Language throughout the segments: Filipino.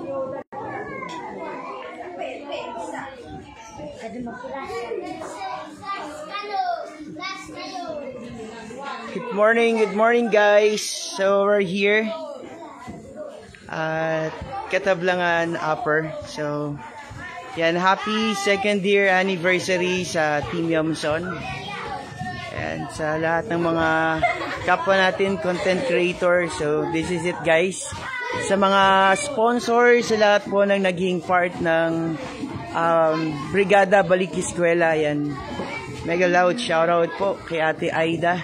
Good morning guys. So we're here at Katablangan Upper. So yan, happy second year anniversary sa Team Yamson. And sa lahat ng mga kapwa natin content creator. So this is it guys. Sa mga sponsors, sa lahat po ng naging part ng Brigada Balik Eskwela, yan. Mega loud shoutout po kay Ate Aida,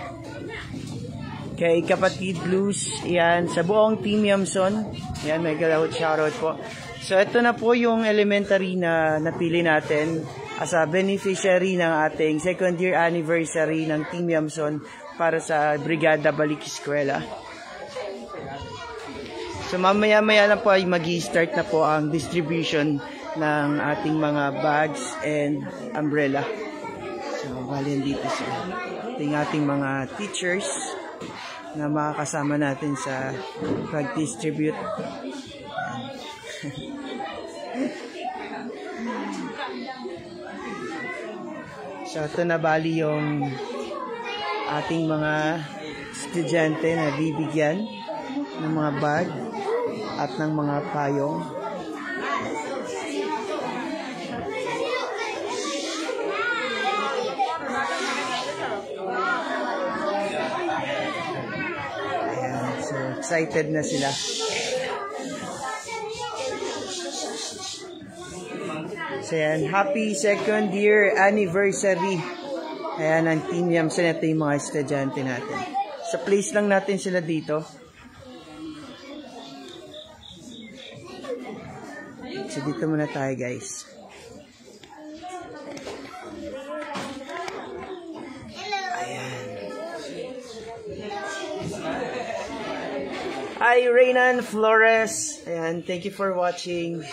kay Kapatid Blues, yan, sa buong Team Yamson, yan, mega loud shoutout po. So ito na po yung elementary na napili natin as a beneficiary ng ating second year anniversary ng Team Yamson para sa Brigada Balik Eskwela. So mamaya-maya lang po ay mag-i-start na po ang distribution ng ating mga bags and umbrella. So bali dito sa ating mga teachers na makakasama natin sa pag-distribute. So ito na bali yung ating mga estudyante na bibigyan ng mga bag at ng mga payong. Excited na sila. So yan, happy second year anniversary. Ayan ang Team Yamson, ito yung mga estudyante natin. Sa place lang natin sila dito. So dito muna tayo guys. Hi, Reynan Flores. Ayan, thank you for watching.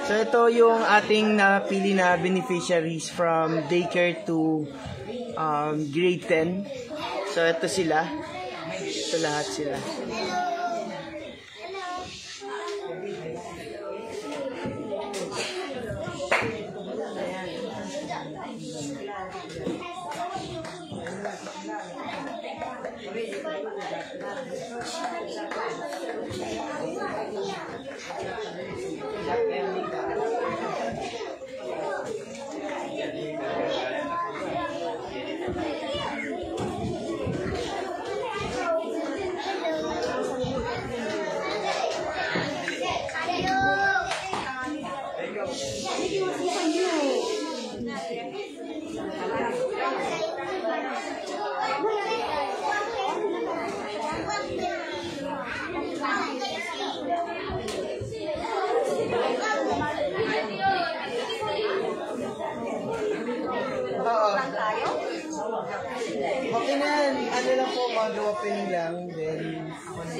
So ito yung ating napili na beneficiaries from daycare to grade 10. So ito sila. Ito lahat sila. Okay na, ano lang po, mag-opening lang, then ako na.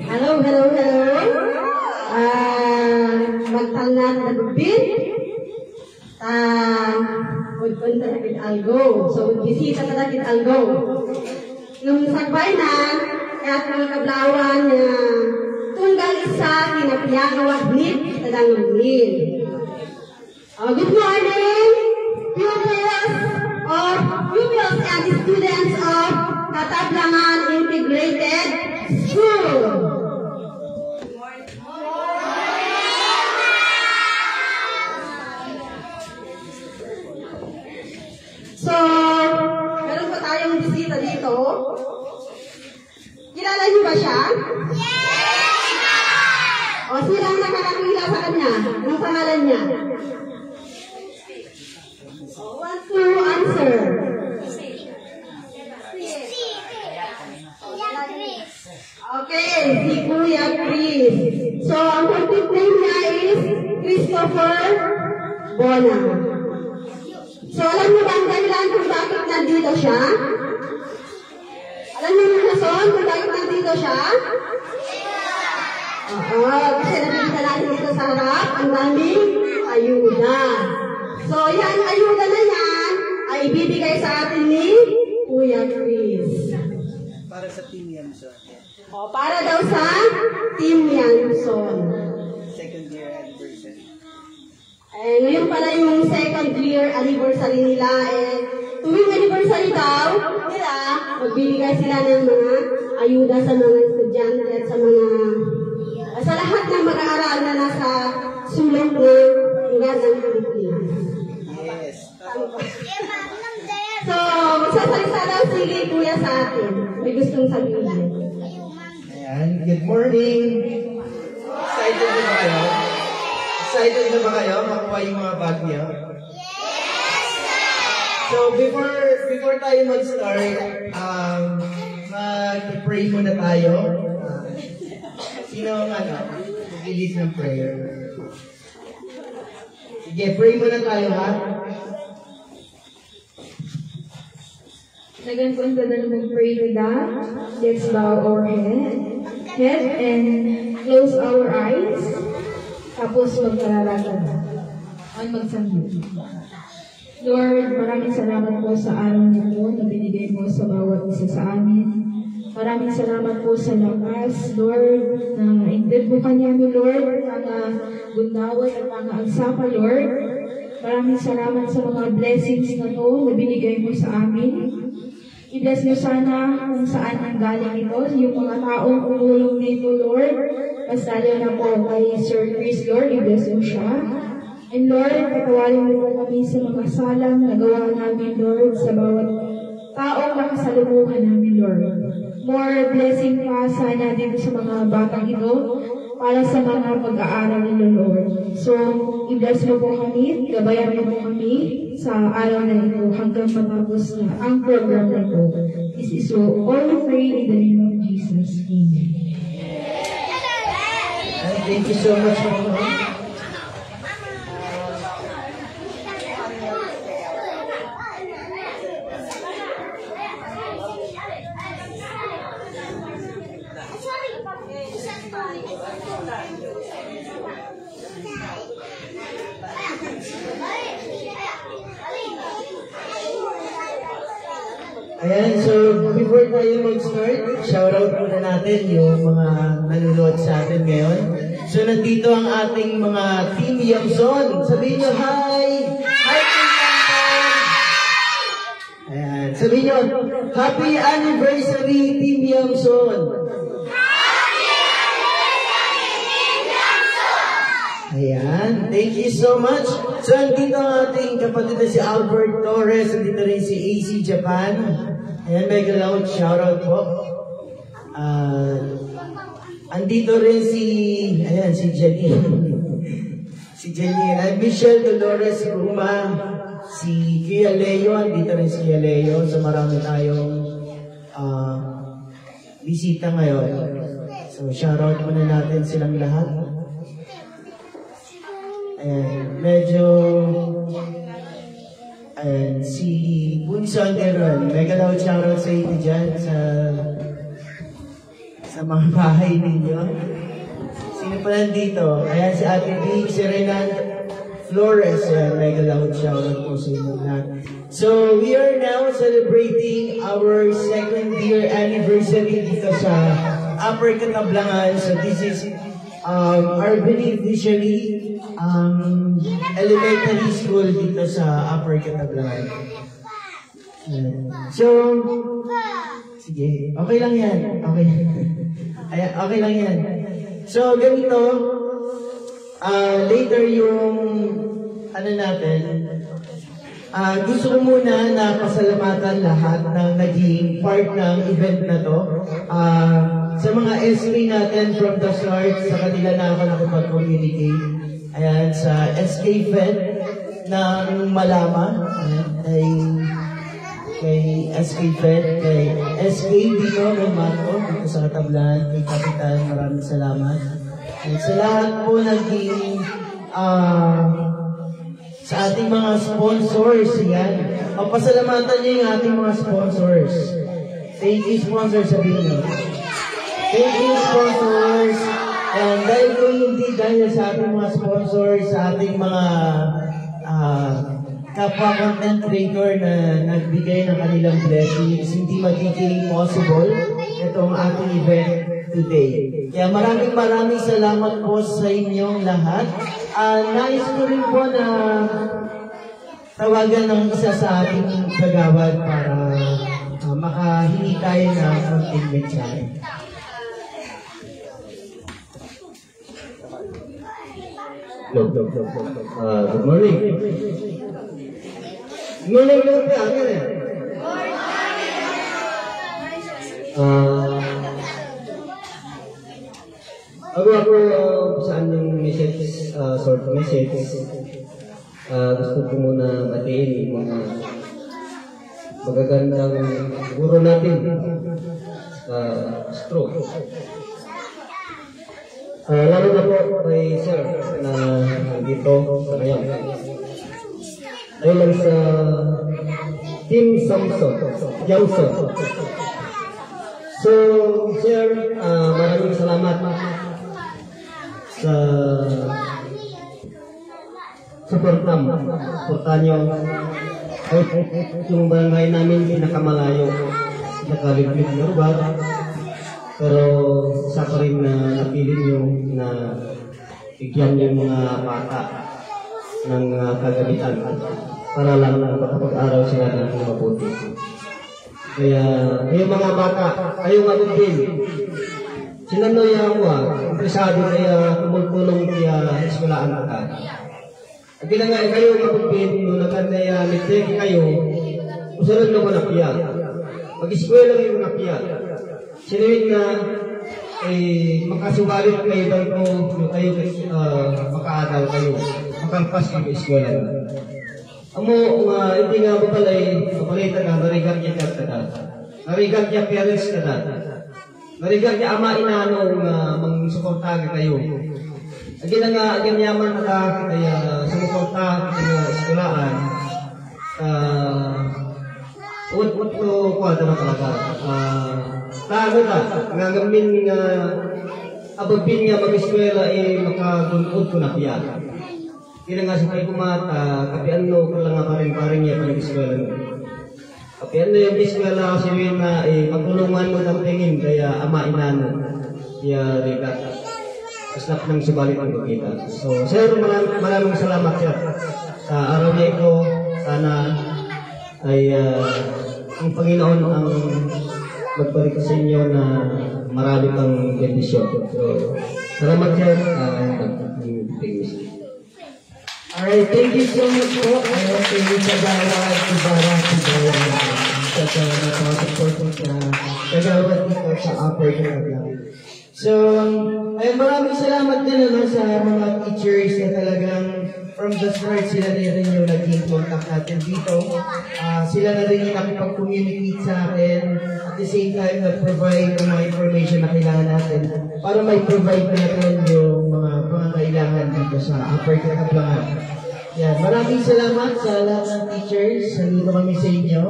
Hello. Magtangan na gubin. Magpunta na kin algo. So, bisita na kin algo. Nung sagbay na, kaya mga kablawan na tunggal isa, kinapiyagawag nit, tagang nangin. Good morning, pupils and students of Katablangan Integrated School. Good morning. niya? Anong pangalan niya? Want to answer? Okay, si Kuya Chris. So, ang complete name niya is Christopher Bona. So, alam niyo ba ang dahilan kung bakit nandito siya? Alam niyo yung rason kung bakit nandito siya? Oo, kasi nakikita natin dito sa harap, ang daming ayuda. So, yan, ayuda na yan, ay ibibigay sa atin ni Kuya Chris. Para sa Team Yamson. O, para daw sa Team Yamson. Second year anniversary. Eh, ngayon pala yung second year anniversary nila. Tuwing anniversary daw nila, magbibigay sila ng mga ayuda sa mga estudyante at sa lahat ng mag-aaral na nasa sulong ng lugar ng Pilipinas. Yes. So, magsasalita daw si Kuya sa atin. May gustong sabihin. Ayan, good morning. Excited na ba kayo? Excited na ba kayo makuha yung mga bag niyo? Yes! So, before tayo mag-start, mag-pray muna tayo. Sino ang mag-lead ng prayer? Sige, pray muna tayo, ha? Second point, we're going to pray to God. Let's bow our head and close our eyes. Tapos magkararagan ang magsanggit. Lord, maraming salamat po sa araw nito na binigay mo sa bawat isa sa amin. Maraming salamat po sa lakas, Lord, na indid mo kanya mi, Lord, mga gunawat at mga agsapa, Lord. Maraming salamat sa mga blessings na to na binigay mo sa amin. I-bless niyo sana kung saan ang galing ito, yung mga taong umulong nito, Lord. Mas lalo na po kay Sir Chris, Lord, i-bless niyo siya. And Lord, patawarin mo po kami sa mga salang na gawa namin, Lord, sa bawat taong nakasalubungan namin, Lord. More blessing pa sana dito sa mga batang ito para sa mga pag-aaral nila, Lord. So, i-bless mo po kami, gabayan mo po kami sa araw na ito hanggang matapos na ang program na ito. This is all we pray in the name of Jesus. Amen. Thank you so much, Mama. Ayan, so before tayo mag-start, shoutout muna natin yung mga nanonood sa atin ngayon. So nandito ang ating mga Team Yamson. Sabihin nyo, hi! Hi, Team Yamson! Ayan, sabihin nyo, Happy Anniversary, Team Yamson! Ayan, thank you so much. So, andito ang ating kapatid na si Albert Torres, andito rin si AC Japan. Ayan, mega loud shoutout po. Andito rin si Janine. Si Janine. At Michelle Dolores Ruma. Si Kuya Leo, andito rin si Kuya Leo. So, marami tayong bisita ngayon. So, shoutout muna natin silang lahat. Ayan, medyo si Bunso Anderon, mega loud shoutout sa inyo dyan sa mga bahay ninyo. Sino pa nandito? Ayan, si Ate Big, si Renan Flores, ayan, mega loud shoutout po sa inyo lahat. So, we are now celebrating our second year anniversary dito sa Upper Catablangan. So, this is our beneficiary elementary school dito sa Upper Catablangan. So, sige, okay lang yan. Ayan, okay lang yan. So, ganito, later yung, natin, gusto ko muna na pasalamatan lahat ng naging part ng event na to. Sa mga SK natin from the start, sa kanila na ako nakapag-communicate. Ayan, sa SK Fed ng Malama. Ayan, kay SK Fed, kay SK Dino ng Marco, dito sa Katablan, kay Kapitan, maraming salamat. At sa lahat po naging sa ating mga sponsors, yan. Papasalamatan niyo yung ating mga sponsors. Thank you, sponsors, sabihin niyo. Thank you, sponsors. And dahil po hindi dahil sa ating mga sponsors, sa ating mga kapwa content creator na nagbigay ng kanilang blessings, hindi magiging possible itong ating event today. Kaya maraming salamat po sa inyong lahat. Nais ko rin po na tawagan ng isa sa ating kagawad para makahingi tayo ng konting mensahe. Good morning. Good morning, Lord. Ako saan yung message, short message. Gusto ko muna batiin yung mga magagandang guro natin. Stroke. Lalo na po kay Sir na dito sa ngayon. Ayun lang sa Team Johnson. So, Sir, maraming salamat sa suporta nyo. Yung barangay namin pinakamalayo, nakalibig na lugar. Pero isa pa rin na napili nyo na bigyan yung mga bata ng kagamitan para lang makapag-aral sila ng mabuti. Kaya yung mga bata, kayong mabubin, sinanoy ako impresado kaya tumulong kaya eskulaan ka. At nga kayo mabubin, nung nagkandaya nagtake kayo, usalan na ko na piya. Mag-eskwela kayo na piya. Sinuwin na makasubalit kayo daw po kayo makaadal kayo, makampas kayo eskwela. Amo, hindi nga mo pala'y kapalita ka, narigan niya ka. Narigan niya parents ka. Narigan niya ama inanong mang-suportahan kayo. Agin nga, agin yaman ka, kaya sumuportahan sa eskulaan. What ko naman talaga. Tago ka, ngagamin nga ababin niya mag-eskwela makagunod ko na piya. Kaya nga sa kayo kumata, kapian no ko lang nga paring niya pa nag-eskwela mo. Kapian no yung eskwela kasi yun na magtulungan mo ng tingin, kaya ama inano. Kaya rika, kaslap ng subalit ang kita. So, sir, maraming salamat sir. Sa araw niya ito, sana ay ang Panginoon ang magbalik sa inyo na marami pang bendisyon. So, salamat sir. Alright, thank you so much po. Thank you sa Kagawad sa napaka-support na Kagawad dito sa Upper Katablan. So, maraming salamat din sa mga teachers na talagang from the start sila na rin yung naging contact natin dito. Sila na rin yung nakipag-communicate sa akin. At the same time, nag-provide ng mga information na kailangan natin para may provide natin yung mga pangangailangan dito sa Upper Katablan. Yan, maraming salamat sa lahat ng teachers. Saludo kami sa inyo.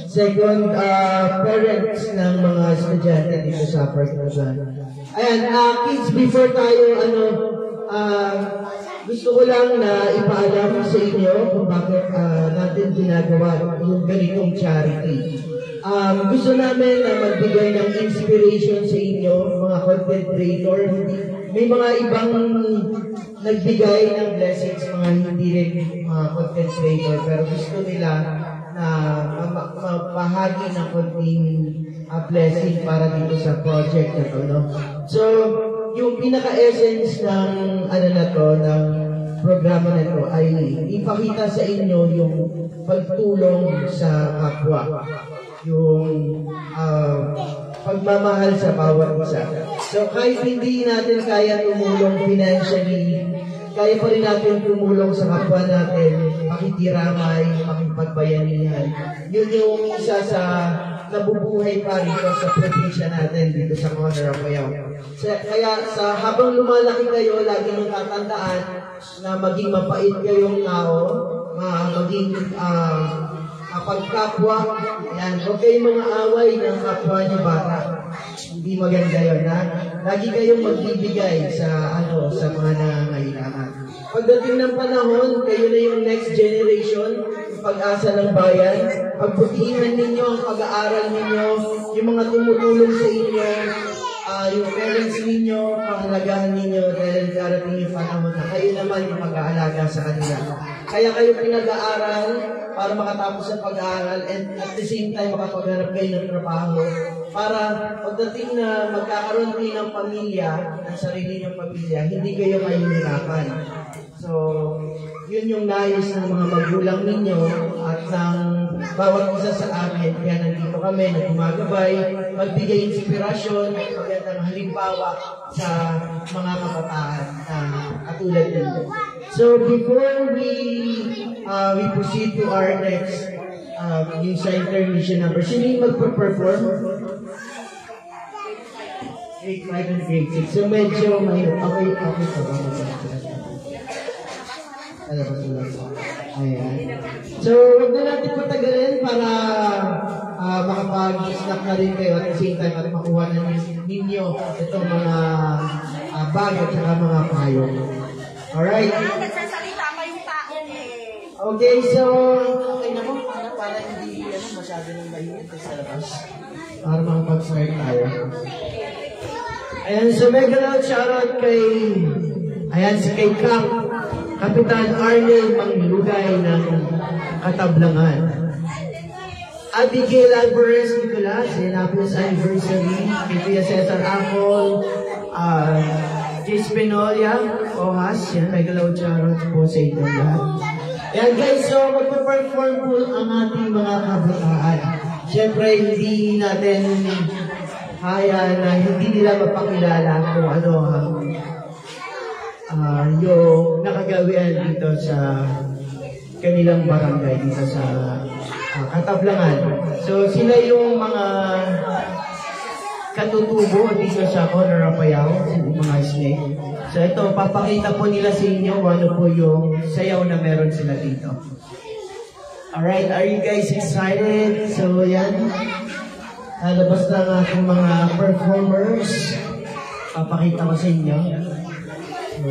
Second, parents ng mga estudyante dito sa Upper Katablan. Ayan, kids, before tayo, gusto ko lang na ipaalam sa inyo kung bakit natin ginagawa yung ganitong charity. Gusto namin na magbigay ng inspiration sa inyo, mga content creator. May mga ibang nagbigay ng blessings, mga hindi rin mga content creator, pero gusto nila na mapahagi ng konting blessing para dito sa project na to, no? So, yung pinaka-essence ng ng programa na ito ay ipakita sa inyo yung pagtulong sa kapwa, yung pagmamahal sa bawat isa. So kahit hindi natin kaya tumulong financially kaya pa rin natin tumulong sa kapwa natin, makikiramay, makipagbayanihan. Yun yung isa sa nabubuhay pa rito sa probinsya natin dito sa Corner of Apayao. Kaya habang lumalaki kayo, lagi mong tatandaan na maging mapait kayong tao, maging pagkapwa. Yan, huwag kayong mga away ng kapwa niyo bata. Hindi maganda yun, ha? Lagi kayong magbibigay sa mga nangangailangan. Pagdating ng panahon, kayo na yung next generation, yung pag-asa ng bayan. Pagbutihan ninyo ang pag-aaral ninyo, yung mga tumutulong sa inyo, yung parents ninyo, pahalagahan ninyo dahil darating yung panahon na kayo naman yung mag-aalaga sa kanila. Kaya kayo pinag-aaral para makatapos sa pag-aaral and at the same time makapaghanap kayo ng trabaho para pagdating na magkakaroon kayo ng pamilya, ng sarili ng pamilya, hindi kayo mahihirapan. So, yun yung nais ng mga magulang ninyo at ng bawat isa sa amin. Kaya nandito kami na gumagabay, magbigay inspirasyon, magandang halimbawa sa mga kabataan na katulad nito. So before we proceed to our next yung sa intermission number, sino yung magpa-perform? Grade 5 and grade 6. So medyo may okay pa ba? Ayan. So, huwag na natin patagalin para makapag-snack na rin kayo at the same time at makuha na ninyo itong mga bag at saka mga payo. Alright? Nagsasalita pa yung tao eh. Okay, so, okay na mo. Para hindi masyado nang mainit sa labas. Para makapag-start tayo. Ayan, so mega loud shoutout kay kay Kapitan Arnel Manglugay ng Katablangan. Abigail Alvarez Nicolas, happiness anniversary. Kuya Cesar Apol, Jis Penolia, Ohas, yan, mega loud shoutout po sa inyo lahat. Yan guys, so magpa-perform po ang ating mga kabataan. Siyempre, hindi natin kaya na hindi nila mapakilala kung ano yung nakagawian dito sa kanilang barangay, dito sa Katablangan. So, sila yung mga katutubo dito sa Corner of Apayao, mga snake. So, ito, papakita po nila sa inyo ano po yung sayaw na meron sila dito. Alright, are you guys excited? So, yan. Lalabas na ang ating mga performers. Papakita ko sa inyo. So,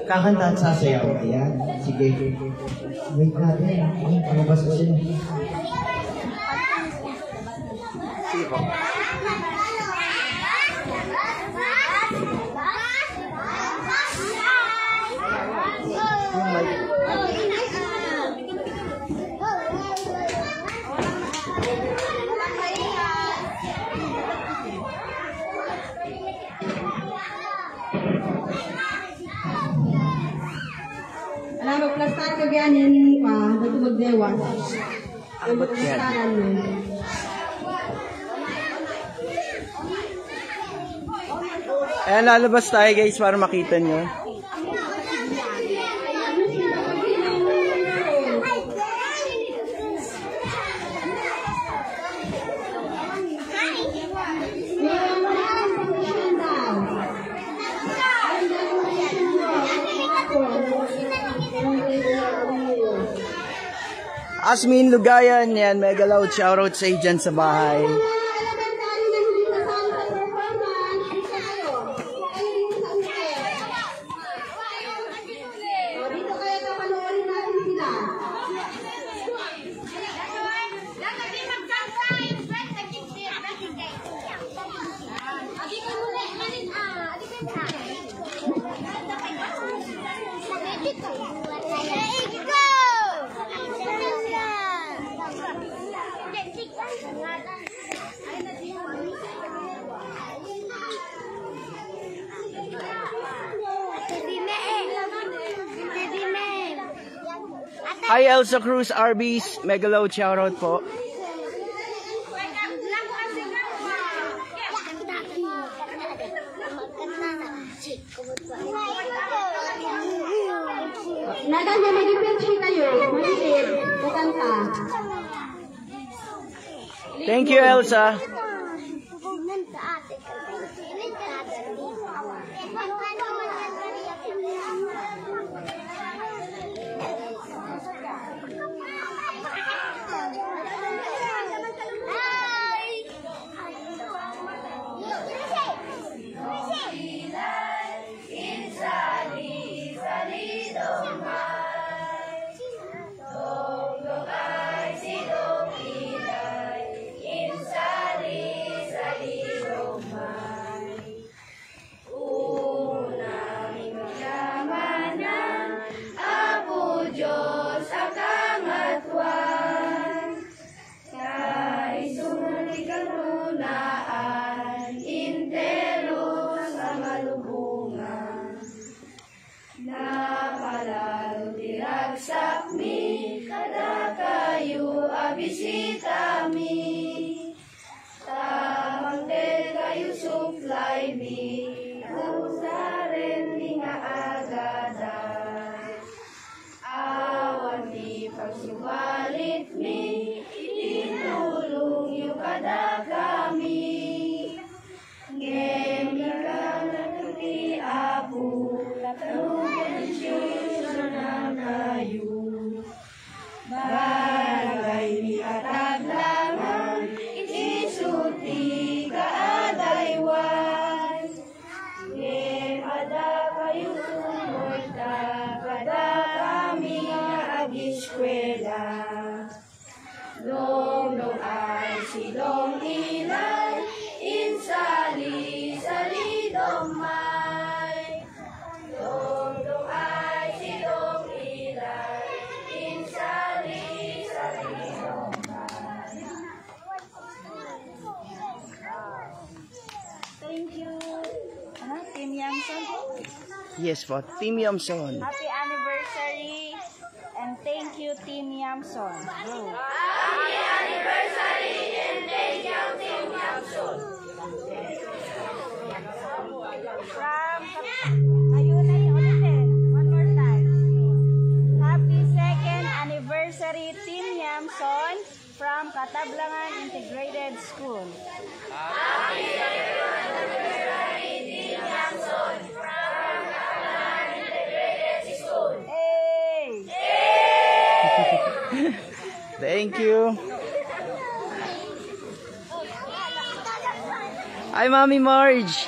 kakanta at sasayaw. Ayan. Sige. Wait natin. Ay, palabas ko sila. Sige po. Alam mo, plastar ka ganyan pa, ba't magdewas? Ang ba't yan? Ayan, lalabas tayo guys para makita nyo. Asmin Lugayan, yan, mega loud shoutout sa dyan sa bahay. Dito kayo kapanoorin natin sila. Hi Elsa Cruz, Arby's, mega loud shoutout po. Naganda nag-ipensyon kayo. Maliit. Kakanta. Thank you, Elsa. Yes po, Team Yamson. Happy anniversary and thank you, Team Yamson. Go. Happy anniversary and thank you, Team Yamson. From ayun ulitin. One more time. Happy second anniversary, Team Yamson from Katablangan Integrated School. Happy second anniversary, Team Yamson from Thank you. Hi, Mami Marge.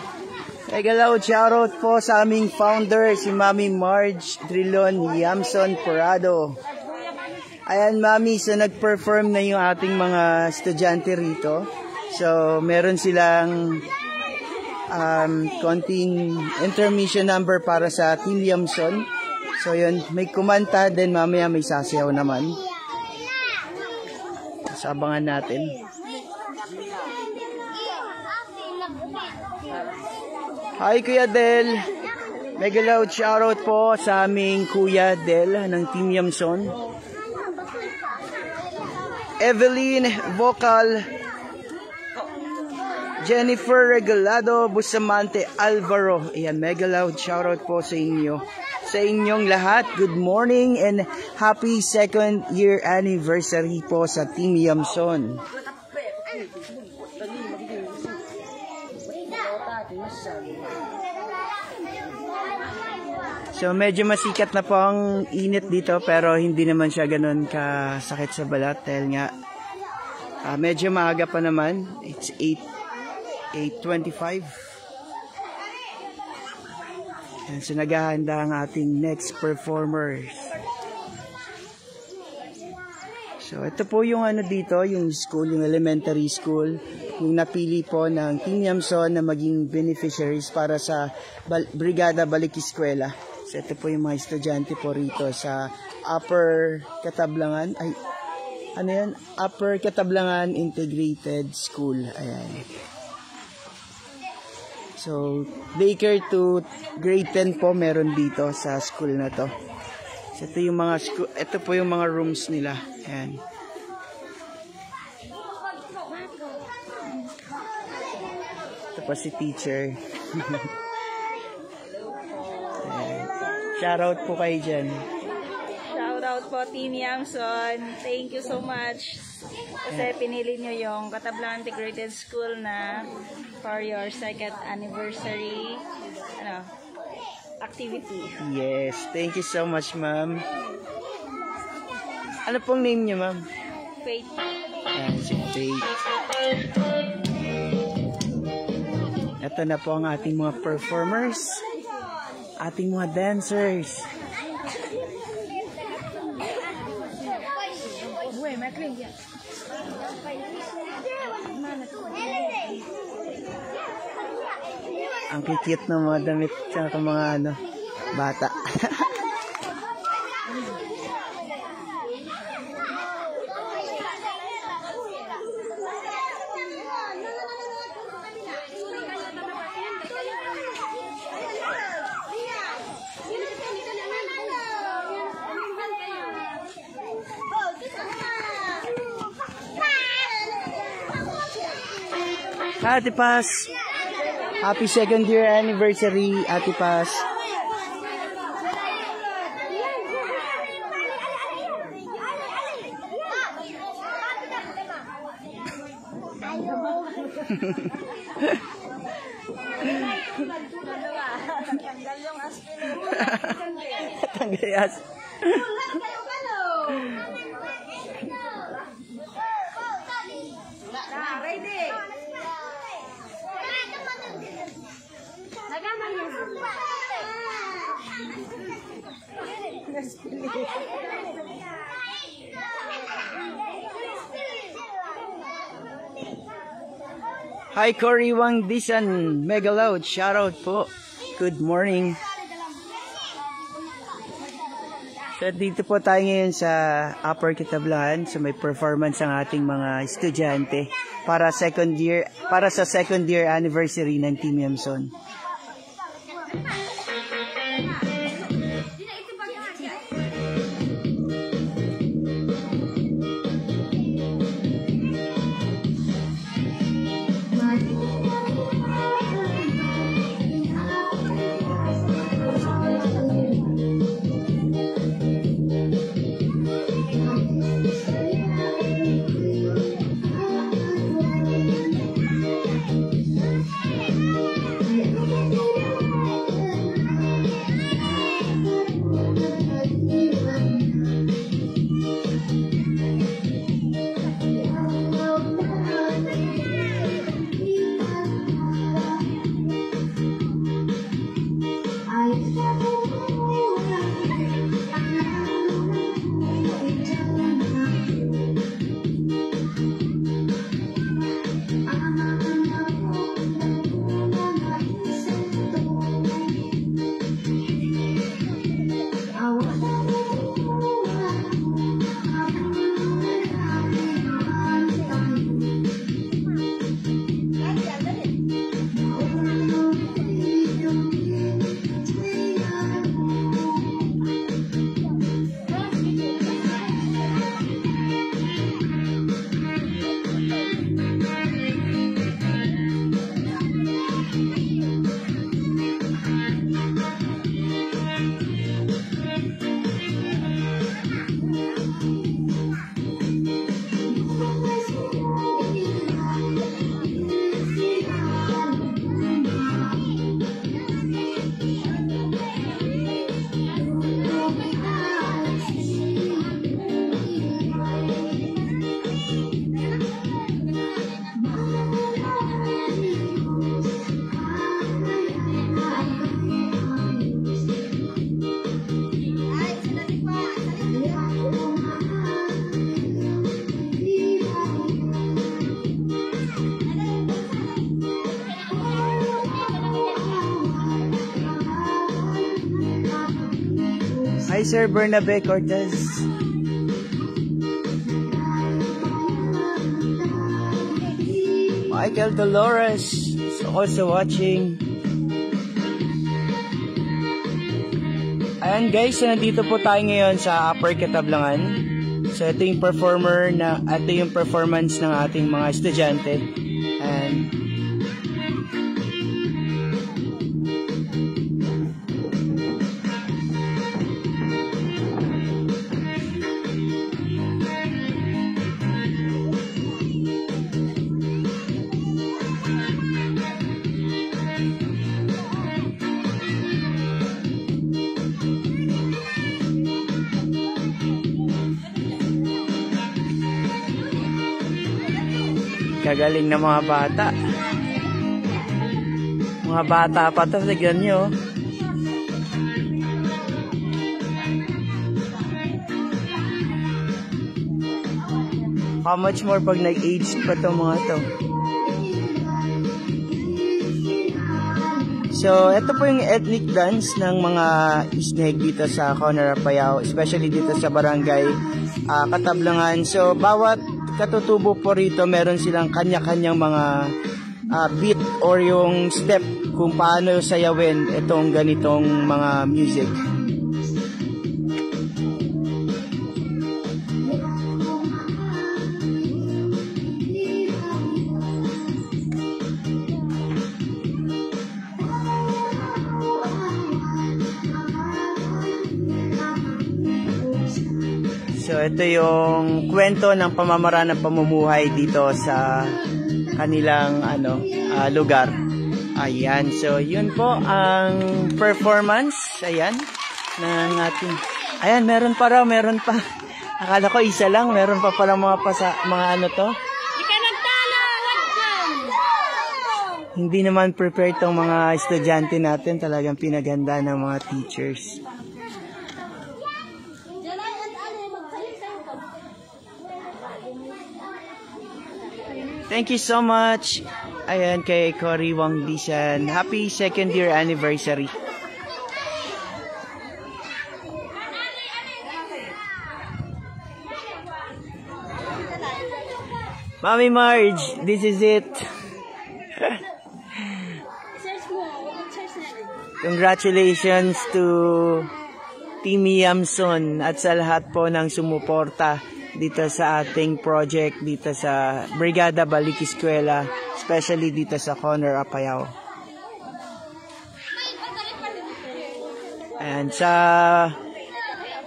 Mega loud shoutout po sa aming founder, si Mami Marge Trilon Yamson Porado. Ayan, Mami, so nag-perform na yung ating mga estudyante rito. So, meron silang konting intermission number para sa Team Yamson. So, yun, may kumanta, then mamaya may sasayaw naman. Sabangan natin. Hi Kuya Del. Mega loud shoutout po sa aming Kuya Del ng Team Yamson. Evelyn Vocal, Jennifer Regalado, Bustamante Alvaro. Ayan, mega loud shoutout po sa inyo. Sa inyong lahat, good morning and happy second year anniversary po sa Team Yamson. So medyo masikat na po ang init dito pero hindi naman siya ganun kasakit sa balat dahil nga medyo maaga pa naman. It's 8:25. So naghahanda ang ating next performers. So ito po yung ano dito, yung school, yung elementary school, yung napili po ng Team Yamson na maging beneficiaries para sa Brigada Balik Eskwela. So ito po yung mga estudyante po rito sa Upper Katablangan, Upper Katablangan Integrated School. Ayan. So, daycare to grade 10 po meron dito sa school na to. So, ito po yung mga rooms nila. Ayan. Ito pa si teacher. Shoutout po kayo dyan. Shoutout po, Team Yamson. Thank you so much. Kasi pinili nyo yung Catablan Integrated School na for your 2nd anniversary activity. Yes, thank you so much, ma'am. Ano pong name niyo, ma'am? Faith. Ayan, si Faith. Ito na po ang ating mga performers. Ating mga dancers. Ang cute ng mga damit sa mga bata. Ate Paz, happy 2nd year anniversary, Ate Paz. Tanggal yung aspirin. Hi, Cory Wang Disan, mega loud, shoutout po. Good morning. So, dito po tayo ngayon sa Upper Kitablahan. So, may performance ang ating mga estudyante para sa 2nd year anniversary ng Team Yamson. Hi, Sir Bernabe Cortez. Michael Dolores is also watching. Ayan guys, so nandito po tayo ngayon sa Upper Katablangan. So ito yung performance ng ating mga estudyante. And kagaling na mga bata. Mga bata pa to, tignan nyo. How much more pag nag-age pa to mga to. So, ito po yung ethnic dance ng mga Isneg dito sa Conor Apayao, especially dito sa barangay Katablangan. So, bawat katutubo po rito, meron silang kanya-kanyang mga beat or yung step kung paano sayawin itong ganitong mga music. So ito yung kwento ng pamamaraan ng pamumuhay dito sa kanilang lugar. Ayan, so yun po ang performance, ayan, ng ating, ayan, meron pa. Akala ko isa lang, meron pa pala mga to. Hindi naman prepared tong mga estudyante natin, talagang pinaganda ng mga teachers. Thank you so much. Ayan, kay Cory Wang Disan. Happy 2nd year anniversary. Mami Marge, this is it. Congratulations to Team Yamson at sa lahat po ng sumuporta dito sa ating project dito sa Brigada Balik Eskwela, especially dito sa Conor Apayao. And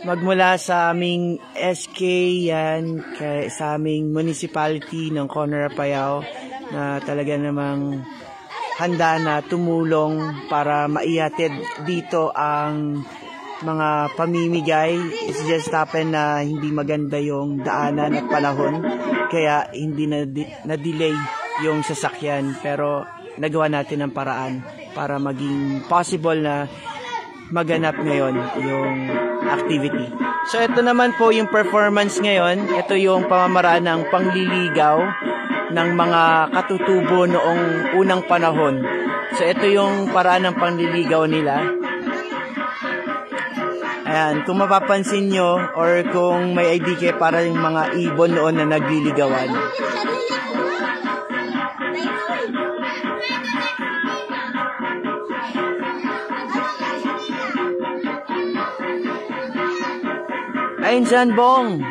magmula sa aming SK yan, sa aming municipality ng Conor Apayao na talaga namang handa na tumulong para maihatid dito ang mga pamimigay. It's just happen na hindi maganda yung daanan at panahon, kaya hindi na-delay yung sasakyan, pero nagawa natin ang paraan para maging possible na maganap ngayon yung activity. So ito naman po yung performance ngayon. Ito yung pamamaraan ng pangliligaw ng mga katutubo noong unang panahon. So ito yung paraan ng pangliligaw nila. Ayan, kung mapapansin nyo or kung may ID kayo, para yung mga ibon noon na nagliligawan. Ay, Insan Bong!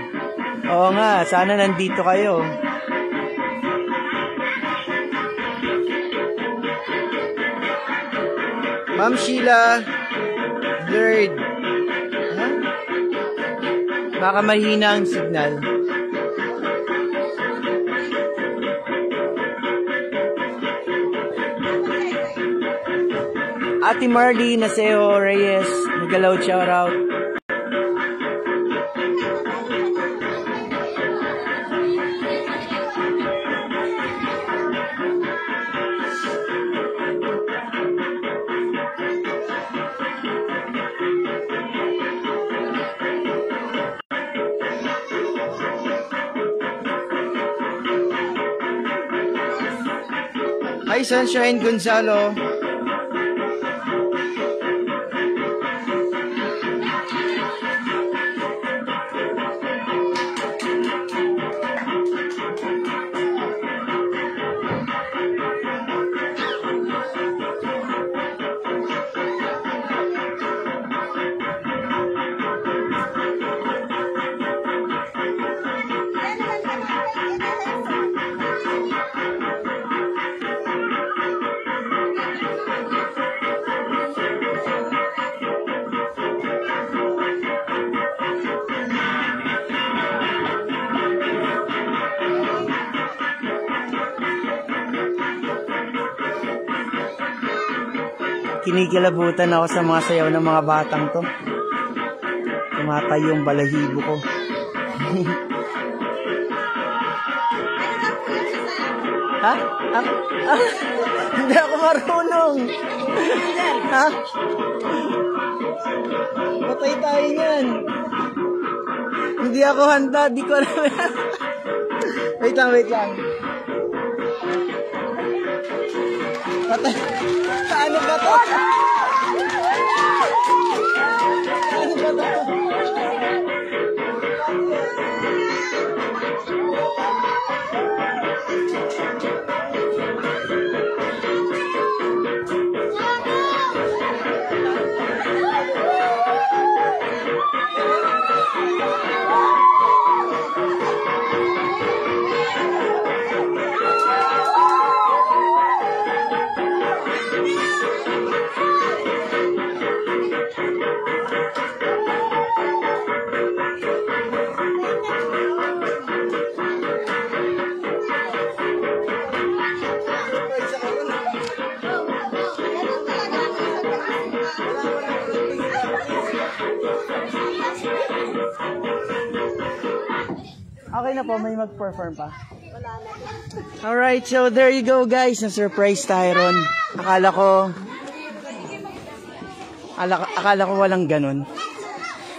Oo nga, sana nandito kayo. Ma'am Sheila, blurred. Baka mahina ang signal. Ate Marley Naseo Reyes, nagalaw shoutout. Hi, Sunshine Gonzalo. kinikilabutan ako sa mga sayaw ng mga batang to. Tumatay yung balahibo ko. Ha? Hindi ako marunong. Ha? Patay tayo yan. Hindi ako handa. Di ko alam. Wait lang. Patay. Ano ba to? Ano ba to? Okay na po, may mag-perform pa. Alright, so there you go guys. Na-surprise tayo ron. Akala ko walang ganun.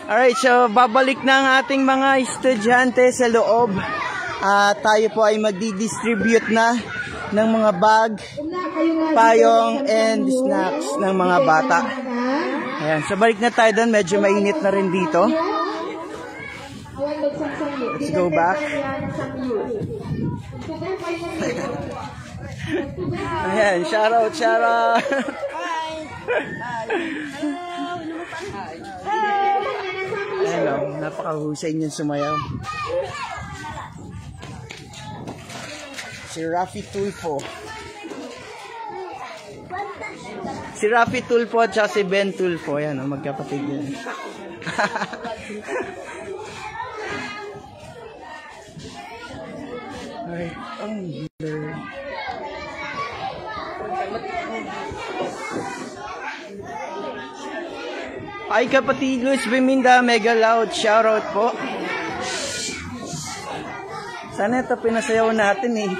Alright, so babalik na ang ating mga estudyante sa loob. Tayo po ay magdi-distribute na ng mga bag, payong, and snacks ng mga bata. Ayan, so balik na tayo doon. Medyo mainit na rin dito. Let's go back. Ayan, shout out. Ayan, napakahusay niyan sumayaw. Si Rafi Tulfo at si Ben Tulfo. Ayan, magkapatid yan. Alright, ang blur. Ay, kapatid Luis Biminda, mega loud shoutout po. Sana ito pinasayaw natin eh.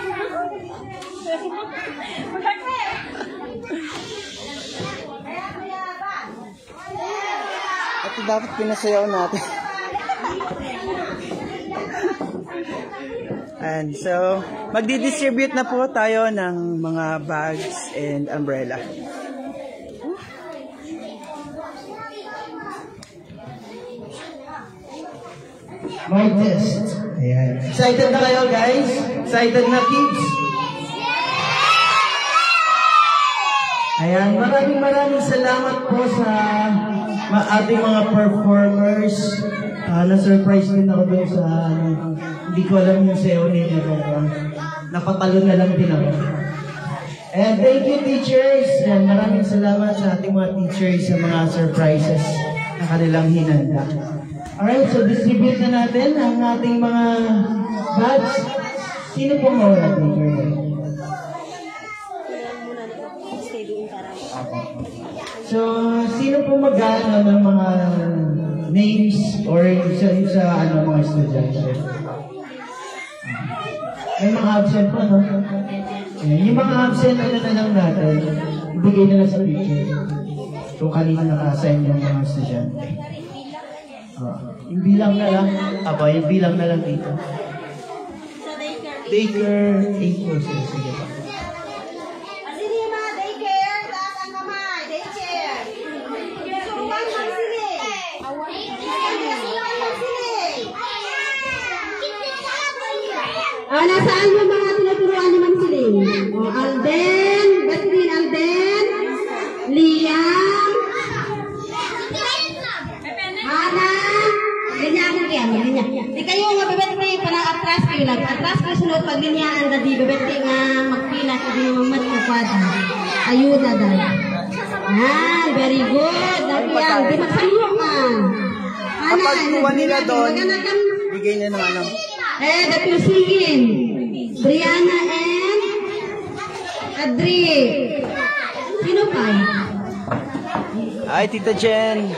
Ito dapat pinasayaw natin. And so, magdi-distribute na po tayo ng mga bags and umbrella. My test. Ayan. Excited na kayo guys? Excited na kids? Ayan, maraming salamat po sa ating mga performers. Na-surprise din ako dun sa hindi ko alam yung sayo nila. Napatalo na lang din ako. And thank you teachers. And maraming salamat sa ating mga teachers sa mga surprises na kanilang hinanda. Alright, so distribute na natin ang ating mga bags. Sino po mawala teacher? So, sino po mag-ano ng mga names or sa mga estudyante? May mga absent po, no? Yung mga absent, na lang natin, ibigay na lang sa teacher. Kung kanina naka-assign yung mga estudyante. Yung bilang na lang. Yung bilang na lang dito. Daycare 8 po. Sige pa. Nasaan yung mga tinuturuan ni Ma'am Siling? Alden, Catherine Alden, Liam, Hana, ganyan kaya, ganyan. Di kayo nga bebet may atras kayo lang. Atras kayo sunod pag linyaan na di bebet nga magpila ka din yung matkukwada. Ayuda dahil. Very good. Dahil yan, di magsayo ka. Kapag kuha nila doon, bigay na ng ano. The Pusigin, Brianna and Adri. Sino pa? Hi, Tita Jen.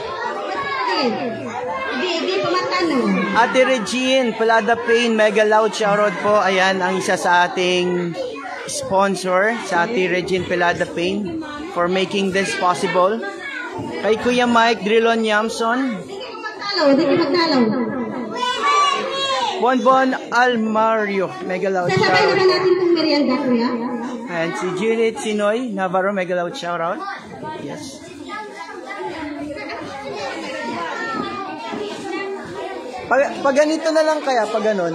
Hindi, pumatano. Ate Regine, Palada Pain, mega loud shoutout po. Ayan, ang isa sa ating sponsor, sa Ate Regine Palada Pain, for making this possible. Kay Kuya Mike Drilon Yamson. Di ka magdalaw. Bonbon Almario, mega loud Sasabay shoutout. naman natin itong merienda, kuya. And si Juliet Sinoy Navarro, mega loud shoutout. Yes. Pag ganito na lang kaya, pag ganon.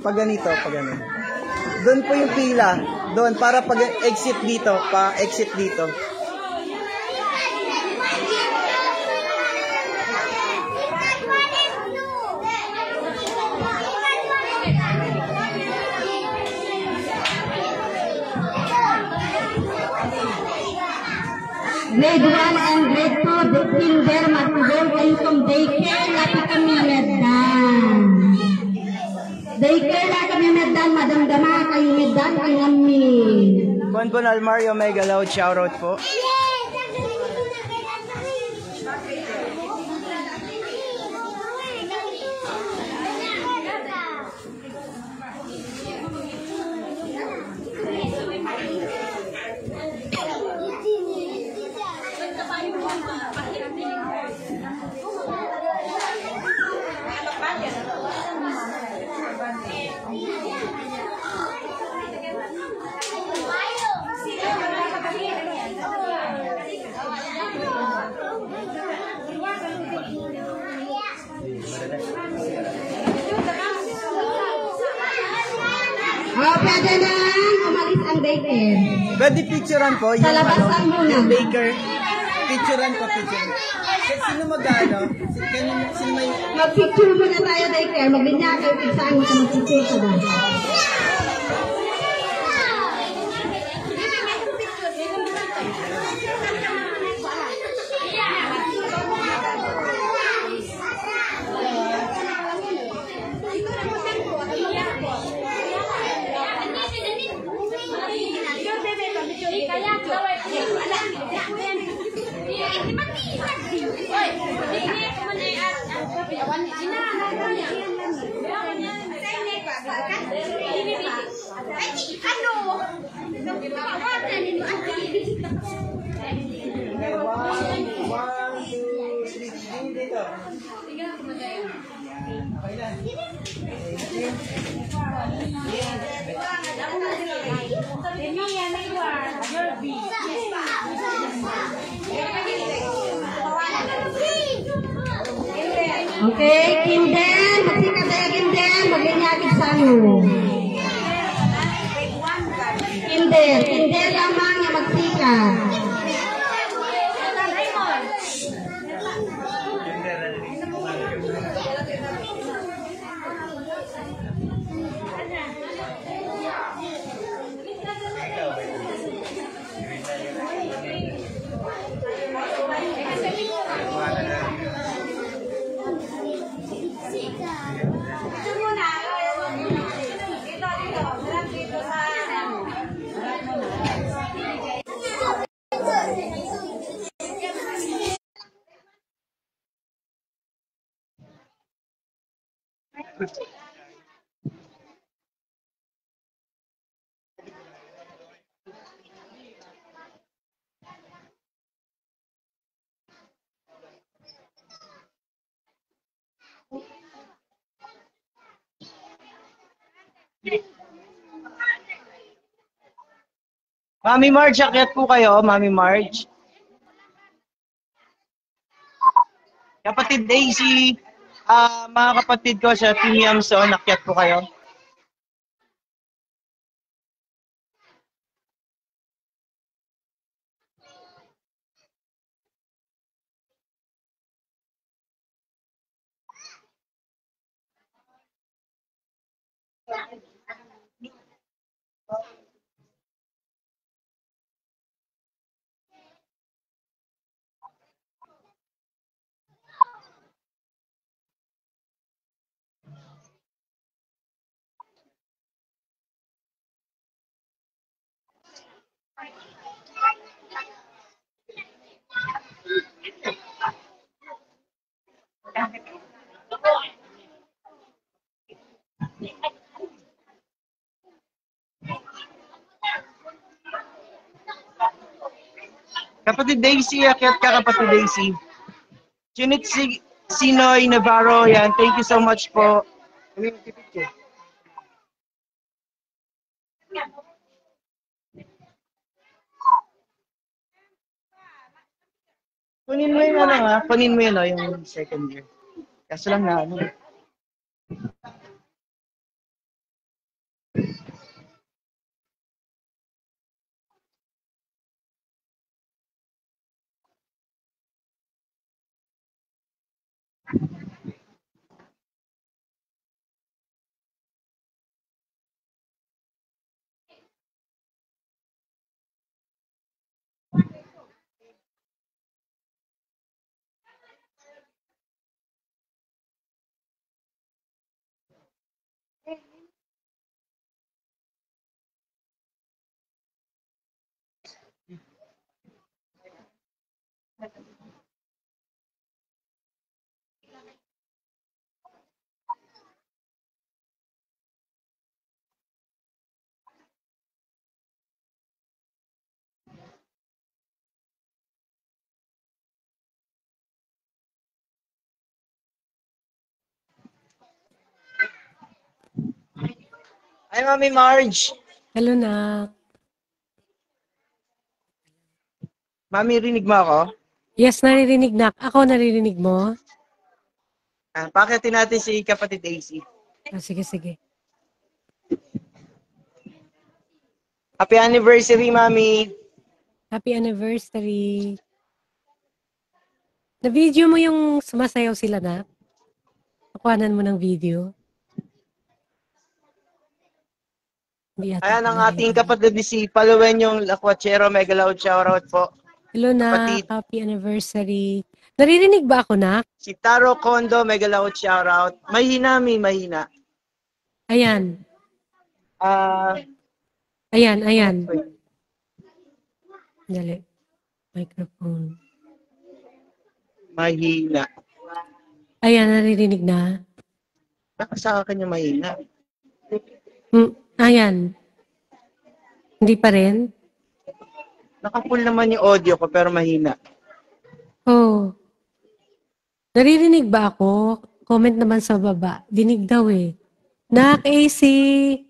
Pag ganito, pag ganon. Doon po yung pila. Doon, para pag exit dito, pa-exit dito. Grade 1 and grade 2, the kinder, mag-go kayo from daycare, lati kami medan. Daycare na kami medan, madamdama kayo medan, kayo ngamin. Bonbon Almario, mega loud shoutout po. Pwede na umalis ang daycare. Pwede picturean po yung, Sa labas lang muna. yung baker. Picturean po, picturean. Sino mag-ano? Sino may... Mag-picture muna tayo daycare, mag-linya kayo pigsaan mo sa mag-picture ka ba? Okay, kinder, magsikat tayo kinder, mag-linyagid sa ano. Kinder lamang yung magsikat. Mami Marge, akyat po kayo, Mami Marge. Kapatid Daisy, mga kapatid ko sa Team Yamson, akyat po kayo. Kapatid Daisy, akyat ka kapatid Daisy. Junit Sinoy Navarro, yan. Thank you so much po. Kunin mo yung ano nga, kunin mo yun, no, yung second year. Kaso lang na ano. Ay, Mami Marge. Hello, na. Mami, rinig mo ako? Yes, naririnig na. Ako, naririnig mo? Pakitin natin si kapatid Daisy. Sige, sige. Happy anniversary, Mami. Happy anniversary. Na-video mo yung sumasayaw sila, na? Nakuhanan mo ng video? Ayan ang ating kapatid si Paluwen yung Lakwachero. Mega loud shoutout po. Hello, na. Happy anniversary. Naririnig ba ako, na? Si Taro Kondo, mega loud shoutout. Mahina, mahina. Ayan. Ayan. Dali. Microphone. Mahina. Ayan, naririnig na. Sa akin yung mahina. Ayan. Hindi pa rin? Naka-full naman yung audio ko pero mahina. Oh. Naririnig ba ako? Comment naman sa baba. Dinig daw eh. Nak AC,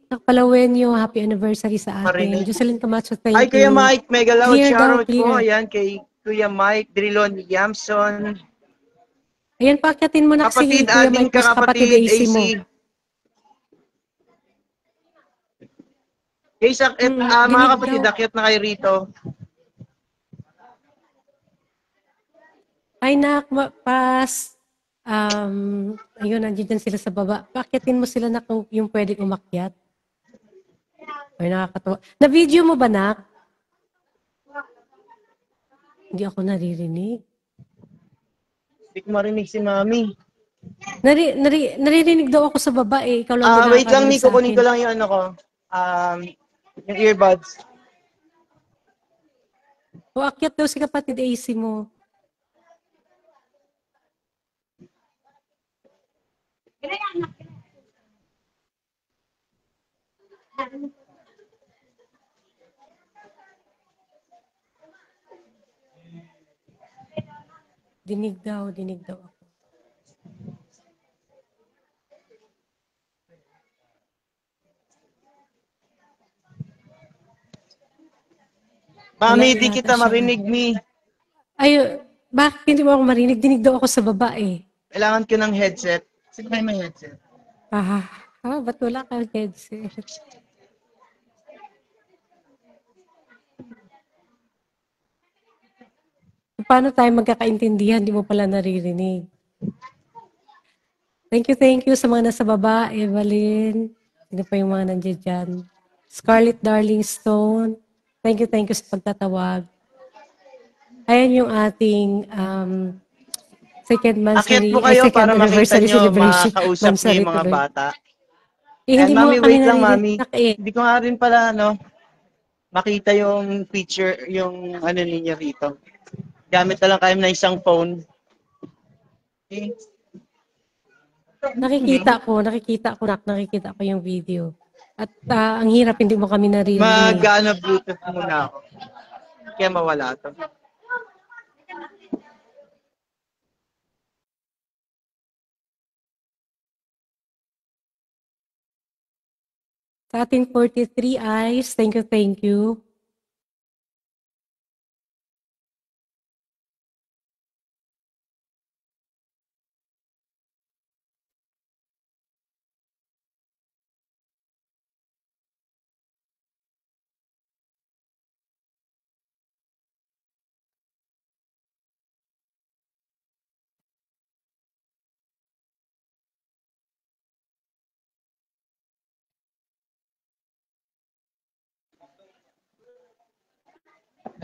Nakpalawenyo, happy anniversary sa atin. Jocelyn Camacho, thank you. Ay, Kuya Mike, mega loud Clear shoutout daw, clear. po. Ayan, kay Kuya Mike, Drilon Yamson. Ayan, pakyatin mo na kasi Kapatid, Kuya ading Mike, kapatid kakapatid, AC mo. Kaysa, mga kapatid, akyat na kayo rito. Ay, nak, pas. Ayun, nandiyan sila sa baba. Pakyatin mo sila na kung yung pwedeng umakyat. Ay, nakakatawa. Na-video mo ba, nak? Hindi ako naririnig. Hindi ko marinig si Mami. Naririnig daw ako sa baba eh. Ikaw lang Wait lang, nakakarinig Nico. sa akin. Kunin ko lang yung ano ko. Yung earbuds. O, akyat daw si kapatid AC mo. Dinig daw ako. Mami, di kita marinig, Mi. Ay, bakit hindi mo ako marinig? Dinig daw ako sa baba eh. Kailangan ko ng headset. Sino kayo may headset? Ba't wala kang headset? Paano tayo magkakaintindihan? Di mo pala naririnig. Thank you sa mga nasa baba. Evelyn. Sino pa yung mga nandiyan dyan? Scarlett Darling Stone. Thank you sa pagtatawag. Ayan yung ating second anniversary celebration. Makausap niyo yung mga bata. Hindi Mami, mo wait lang, Mami. Eh. Hindi ko nga rin pala, makita yung picture, yung ano ninyo rito. Gamit na lang kayo ng isang phone. Okay. Nakikita ko yung video. At ang hirap, hindi mo kami naririnig. Bluetooth muna ako. Kaya mawala to. Sa ating 43 eyes, thank you, thank you.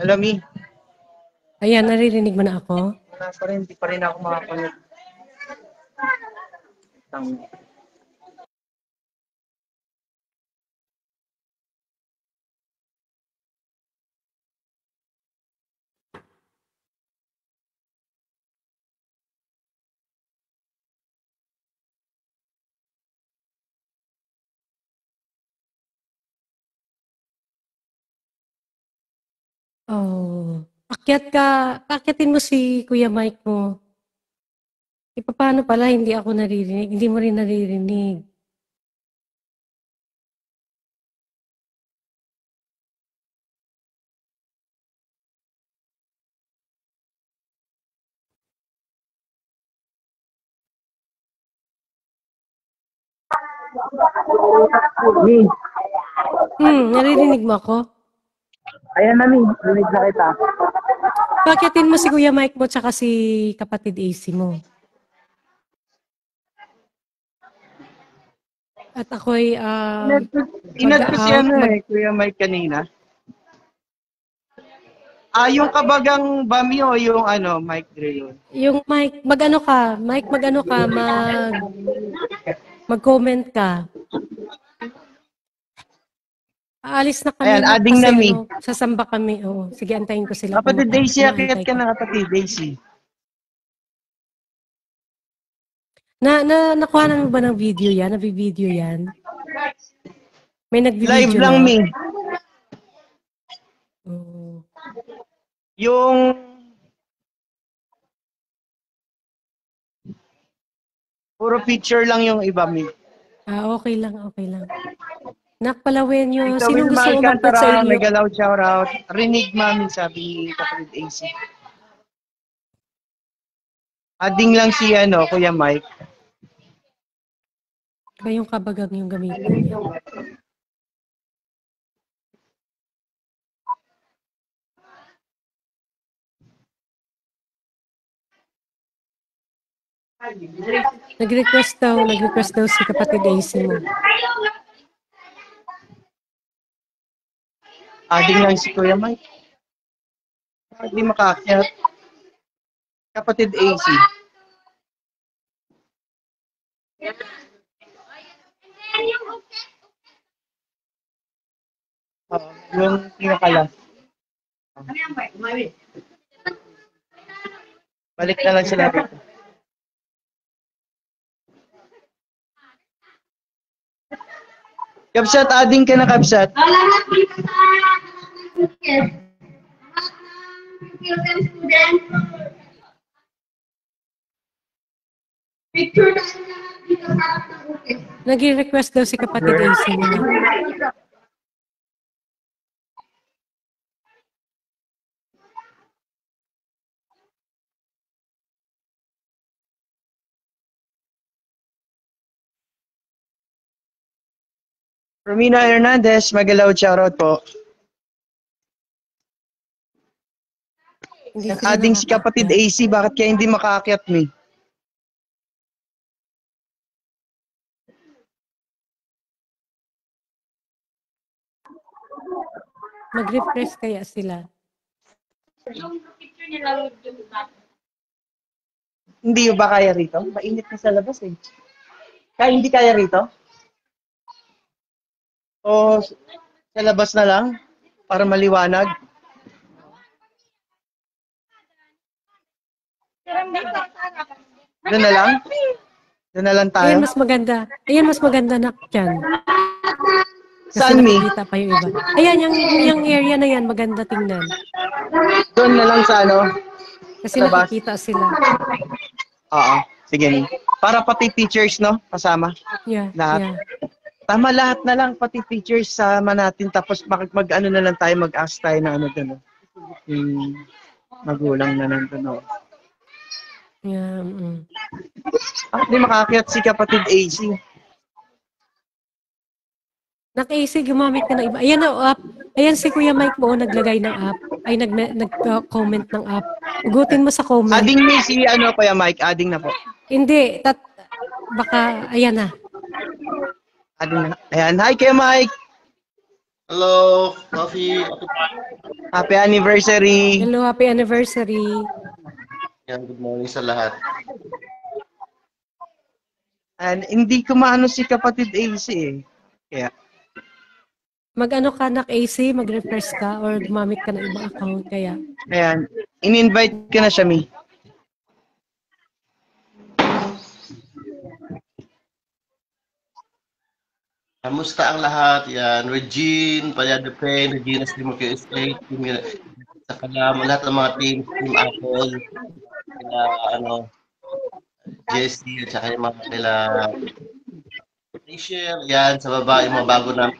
Hello, Mi. Ayan, naririnig mo na ako? Wala pa rin, di pa rin ako makakonect. Oh, paakyatin mo si Kuya Mike mo. Paano pala hindi ako naririnig? Hindi mo rin naririnig. Mi, Naririnig mo ako? ayan na, Mi. Rinig na kita. Paakyatin mo si Kuya Mike mo tsaka si kapatid AC mo. At ako'y Inad ko si Kuya Mike kanina. Yung kabagang Bami o yung Mike Dreyon? yung Mike, mag-ano ka? Mike, mag-comment ka. Aalis na kami. Ayan, adding kasi, na, Mi. Sasamba kami. Oo. Sige, antayin ko sila. Kapatid Daisy, akit ka Inaantay ko. na, kapatid Daisy. Nakuha na mo ba ng video yan? Nabi-video yan? May nagbi-video Live lang, na? Mi. Oo. Yung puro picture lang yung iba, Mi. Okay lang, okay lang. Nakpalawin nyo. Ito, Sinong gusto Will umakyat sa Alcantara, inyo? mega loud shoutout. Rinig, Mami, sabi ni kapatid AC. Adding lang si Kuya Mike. Ba yung kabagang yung gamitin niya? Nag-request daw si kapatid AC mo. Adding lang si Kuya Mike. Hindi makakyat. Kapatid AC. Yung pinakalas. Balik na lang sila dito. Kapsat, adding ka na, Kapsat. Lahat dito sa lahat ng Philippine student. Picture tayo lahat dito sa harap ng bukid. Nag-request daw si kapatid AC mo na. Romina Hernandez, magalaw shoutout po. Hindi sila Adding si kapatid AC, bakit kaya hindi makaakyat, Mi? Mag-refresh kaya sila. Hindi ba kaya rito? Mainit na sa labas eh. Hindi kaya rito? O sa labas na lang? Para maliwanag? Doon na lang? Doon na lang tayo? Ayan, mas maganda. Ayan, mas maganda na dyan. Kasi Saan, Mi? nakikita pa yung iba. Ayan, yung area na yan, maganda tingnan. Doon na lang sa ano? Kasi Labas. nakikita sila. Oo. Sige, Mi. Para pati pictures, no? Kasama. Yeah, Lahat. yeah. Tama, lahat na lang. Pati pictures sama natin. Tapos mag-ano na lang tayo, mag-ask tayo na ano doon. Yung magulang na nandun. No? Yeah, Hindi makakiyat si kapatid AC. Naka-AC, gumamit ka ng iba. Ayan na, app. Ayan si Kuya Mike mo, naglagay ng app. Ay, nag-comment ng app. Ugutin mo sa comment. Adding mi si ano, Kuya Mike. Adding na po. Hindi. Baka, ayan na. Adding na. Ayan. Hi, Kuya Mike. Hello, Coffee. Happy anniversary. Hello, happy anniversary. Yan, good morning sa lahat. And hindi ko maano si kapatid AC eh. Kaya. Mag-ano ka, nak-AC, mag-refresh ka, or gumamit ka ng ibang account, kaya. Ayan. In-invite ko na siya, Mi. Kamusta ang lahat? Yan, Regine, Payado Pen, Regina Slimok USA, Team sa Kalam, lahat ng mga Team Apple, kila, Jessie, at saka yung mga kila Rachel, yan, sa baba, yung mga bago namin.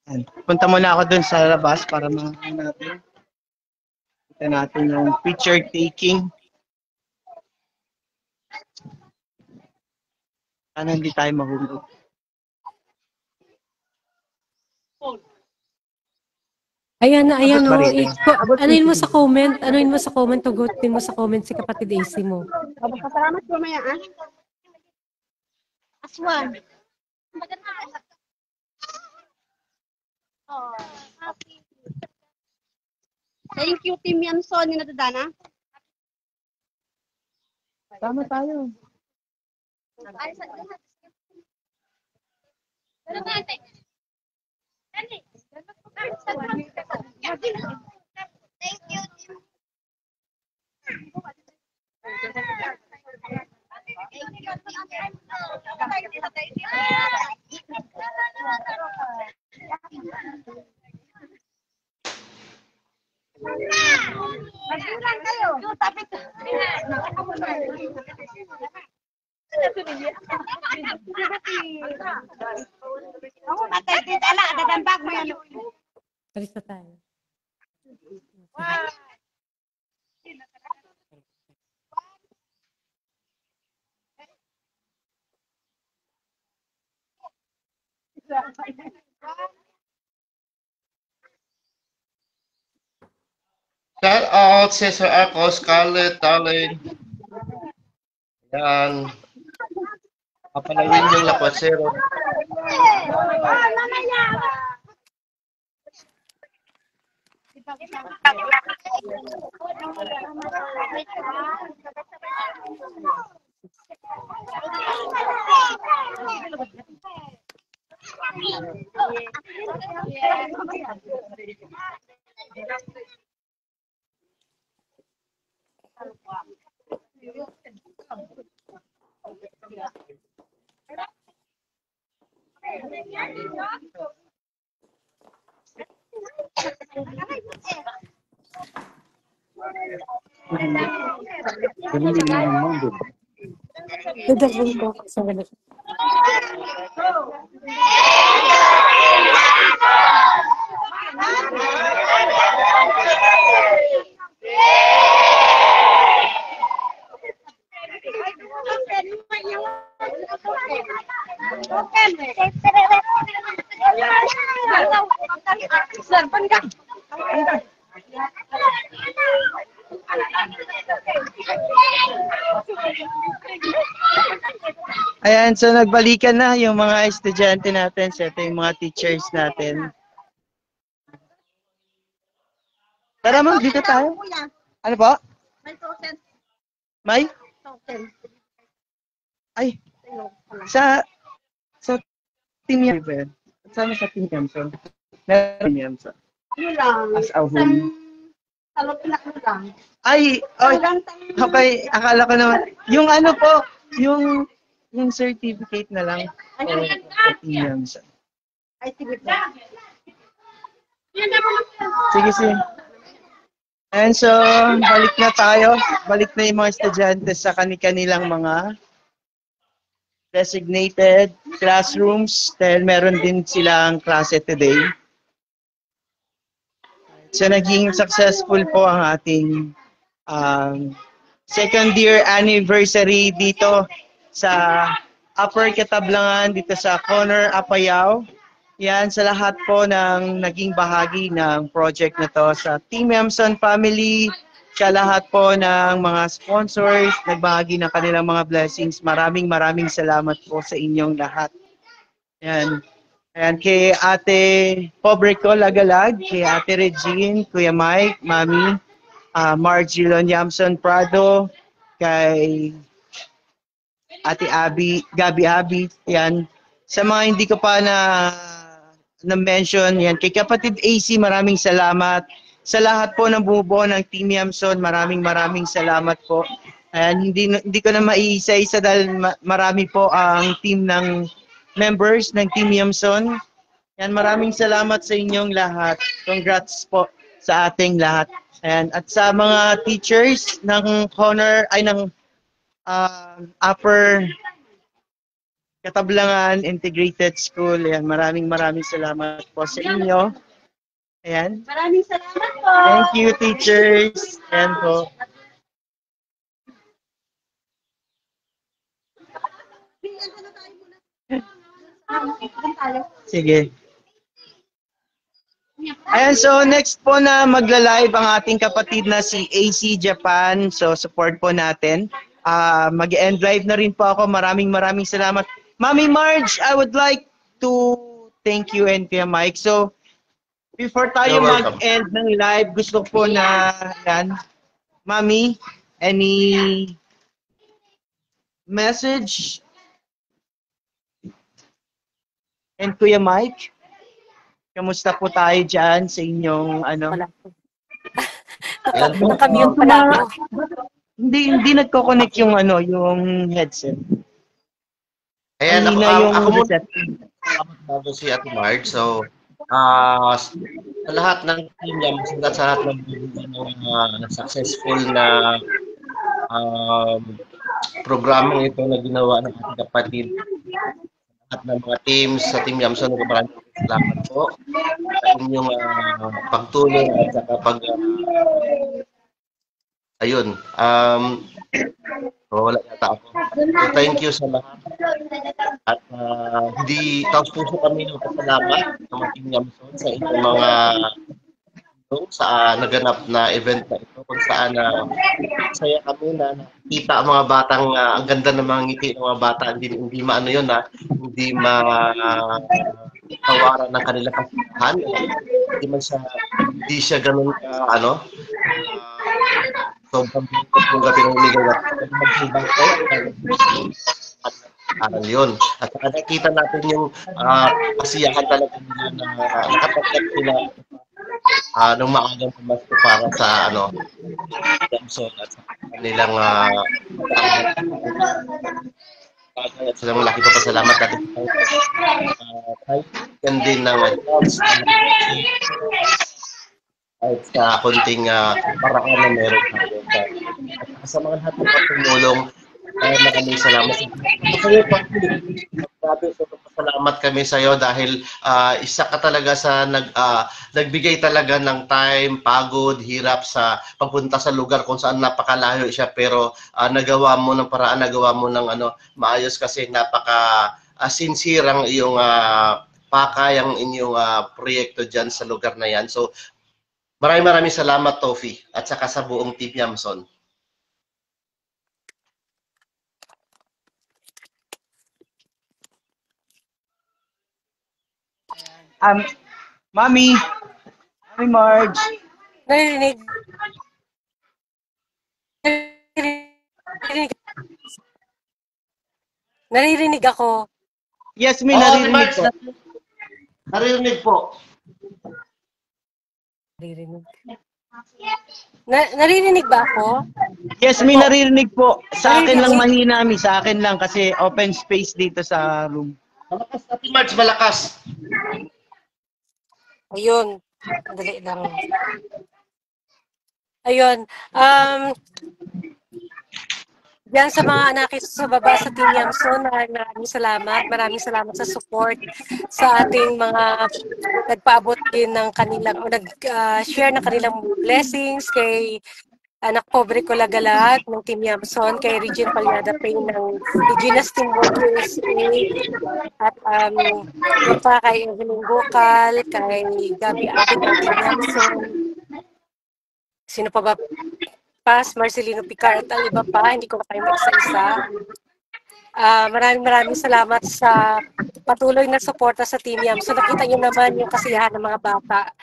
Ayan. Punta muna ako dun sa labas para makakita natin. Kita natin yung picture taking. Sana hindi tayo mahulog. Ayan na, ayan Abot o. ba rito? Anuin mo sa comment, tugutin mo sa comment si kapatid AC mo. Salamat po maya, ah. Aswan. Oh, happy. Thank you, Team Yanson, ni Natadana. Tama tayo. Thank you. Magbilang kayo. Tapit. Ako matay din ala dadambag mo yan. Talis na tayo. Shout out, Cesar Arcos, Scarlett, Darlene. Yan. Kapalawin yung Lapuasero. Dadabong ko sa galit. Ayan, so nagbalikan na yung mga estudyante natin. So ito yung mga teachers natin. Tara ma'am, dito tayo. Ano po? May? Ay, sa Team Yamson. Sama sa Team Yamson. Meron Yamson. Ano lang. As a whole. Ay, okay, akala ko naman. Yung ano po, yung certificate na lang. Ay, sige po. Sige, sige. And so, balik na tayo. Balik na yung mga estudyante sa kanilang mga designated classrooms dahil meron din silang klase today. So, naging successful po ang ating second year anniversary dito sa Upper Katablangan, dito sa Corner Apayao. Yan, sa lahat po ng naging bahagi ng project na to, sa Team Yamson family, sa lahat po ng mga sponsors, nagbahagi ng kanilang mga blessings. Maraming salamat po sa inyong lahat. Yan. Ayan, kay Ate Pobreco Lagalag, kay Ate Regine, Kuya Mike, Mami, Margilon Yamson Prado, kay Ate Gabi, yan. Sa mga hindi ko pa na-mention, yan. Kay kapatid AC, maraming salamat. Sa lahat po ng bumubuo ng Team Yamson, maraming salamat po. And hindi ko na maiisa-isa dahil marami po ang team ng members ng Team Yamson. Yan, maraming salamat sa inyong lahat. Congrats po sa ating lahat. And at sa mga teachers ng Upper Katablangan Integrated School, yan, maraming salamat po sa inyo. Ayan. Maraming salamat po. Thank you, teachers. Ayan po. Sige. Ayan, so next po na magla-live ang ating kapatid na si AC Japan. So support po natin. Mag-end live na rin po ako. Maraming salamat. Mami Marge, I would like to thank you and Kuya Mike. So before tayo mag-end ng live, gusto ko po na yan. Mami, any message? And Kuya Mike, kamusta po tayo dyan sa inyong ano? Nakamute pala ako. Hindi nagko-connect yung ano, yung headset. Ayan, Hindi na yung ako reception. bago si Ate Marge. So, sa lahat ng team niya, sa lahat ng successful na programang ito na ginawa ng ating kapatid at ng mga teams sa Team Yamson, maraming salamat po sa inyong pagtulong at saka ayun, wala yata ako. So, thank you sa lahat. At hindi taos puso kami ng pasalamat sa mga Team Yamson sa inyong mga sa naganap na event na ito kung saan saya kami na nakita ang mga batang ang ganda ng mga ngiti ng mga bata, hindi maano yun hindi tawaran ng kanilang kasiyahan, hindi siya ganun sobrang bunga pinangligaw at yun. At saka nakita natin yung kasiyahan talaga nila na nakapagat sila nung maagang pumasok para sa Yamson at sa kanilang at sa malaki pa pasalamat natin kahit din ng at sa konting paraan na meron tayo sa mga lahat ng tumulong. Maraming salamat sa iyo. Grabe, salamat kami sa iyo dahil isa ka talaga sa nagbigay talaga ng time, pagod, hirap sa pagpunta sa lugar kung saan napakalayo siya, pero nagawa mo ng paraan, nagawa mo ng maayos kasi napaka sincere ang iyong pakay, ang inyong proyekto diyan sa lugar na yan. So maraming salamat, Tofi, at saka sa buong Team Yamson. Mami Marge. Naririnig ako. Yes, may naririnig po. Naririnig po. Naririnig. Naririnig ba ako? Yes, may naririnig po. Sa akin lang Naririnig? mahina, mi. Sa akin lang kasi open space dito sa room. Malakas, Ate Marge, malakas. Ayun. Dali lang. Ayun. Diyan sa mga anak sa baba sa Team Yamson, maraming salamat. Maraming salamat sa support sa ating mga nagpaabot din ng kanilang, o nag-share ng kanilang blessings kay anak pobre ko lagalag ng Team Yamson, kay Regine Palyada Payne ng Regina's Teamwork USA, at yung pa kay Evelyn Bukal, kay Gabi Abit ng Team Yamson. Sino pa ba? Marcelino Picar at ang iba pa, hindi ko na kayo mag-isa-isa. Maraming salamat sa patuloy na suporta sa Team Yamson. Nakita niyo naman yung kasiyahan ng mga bata.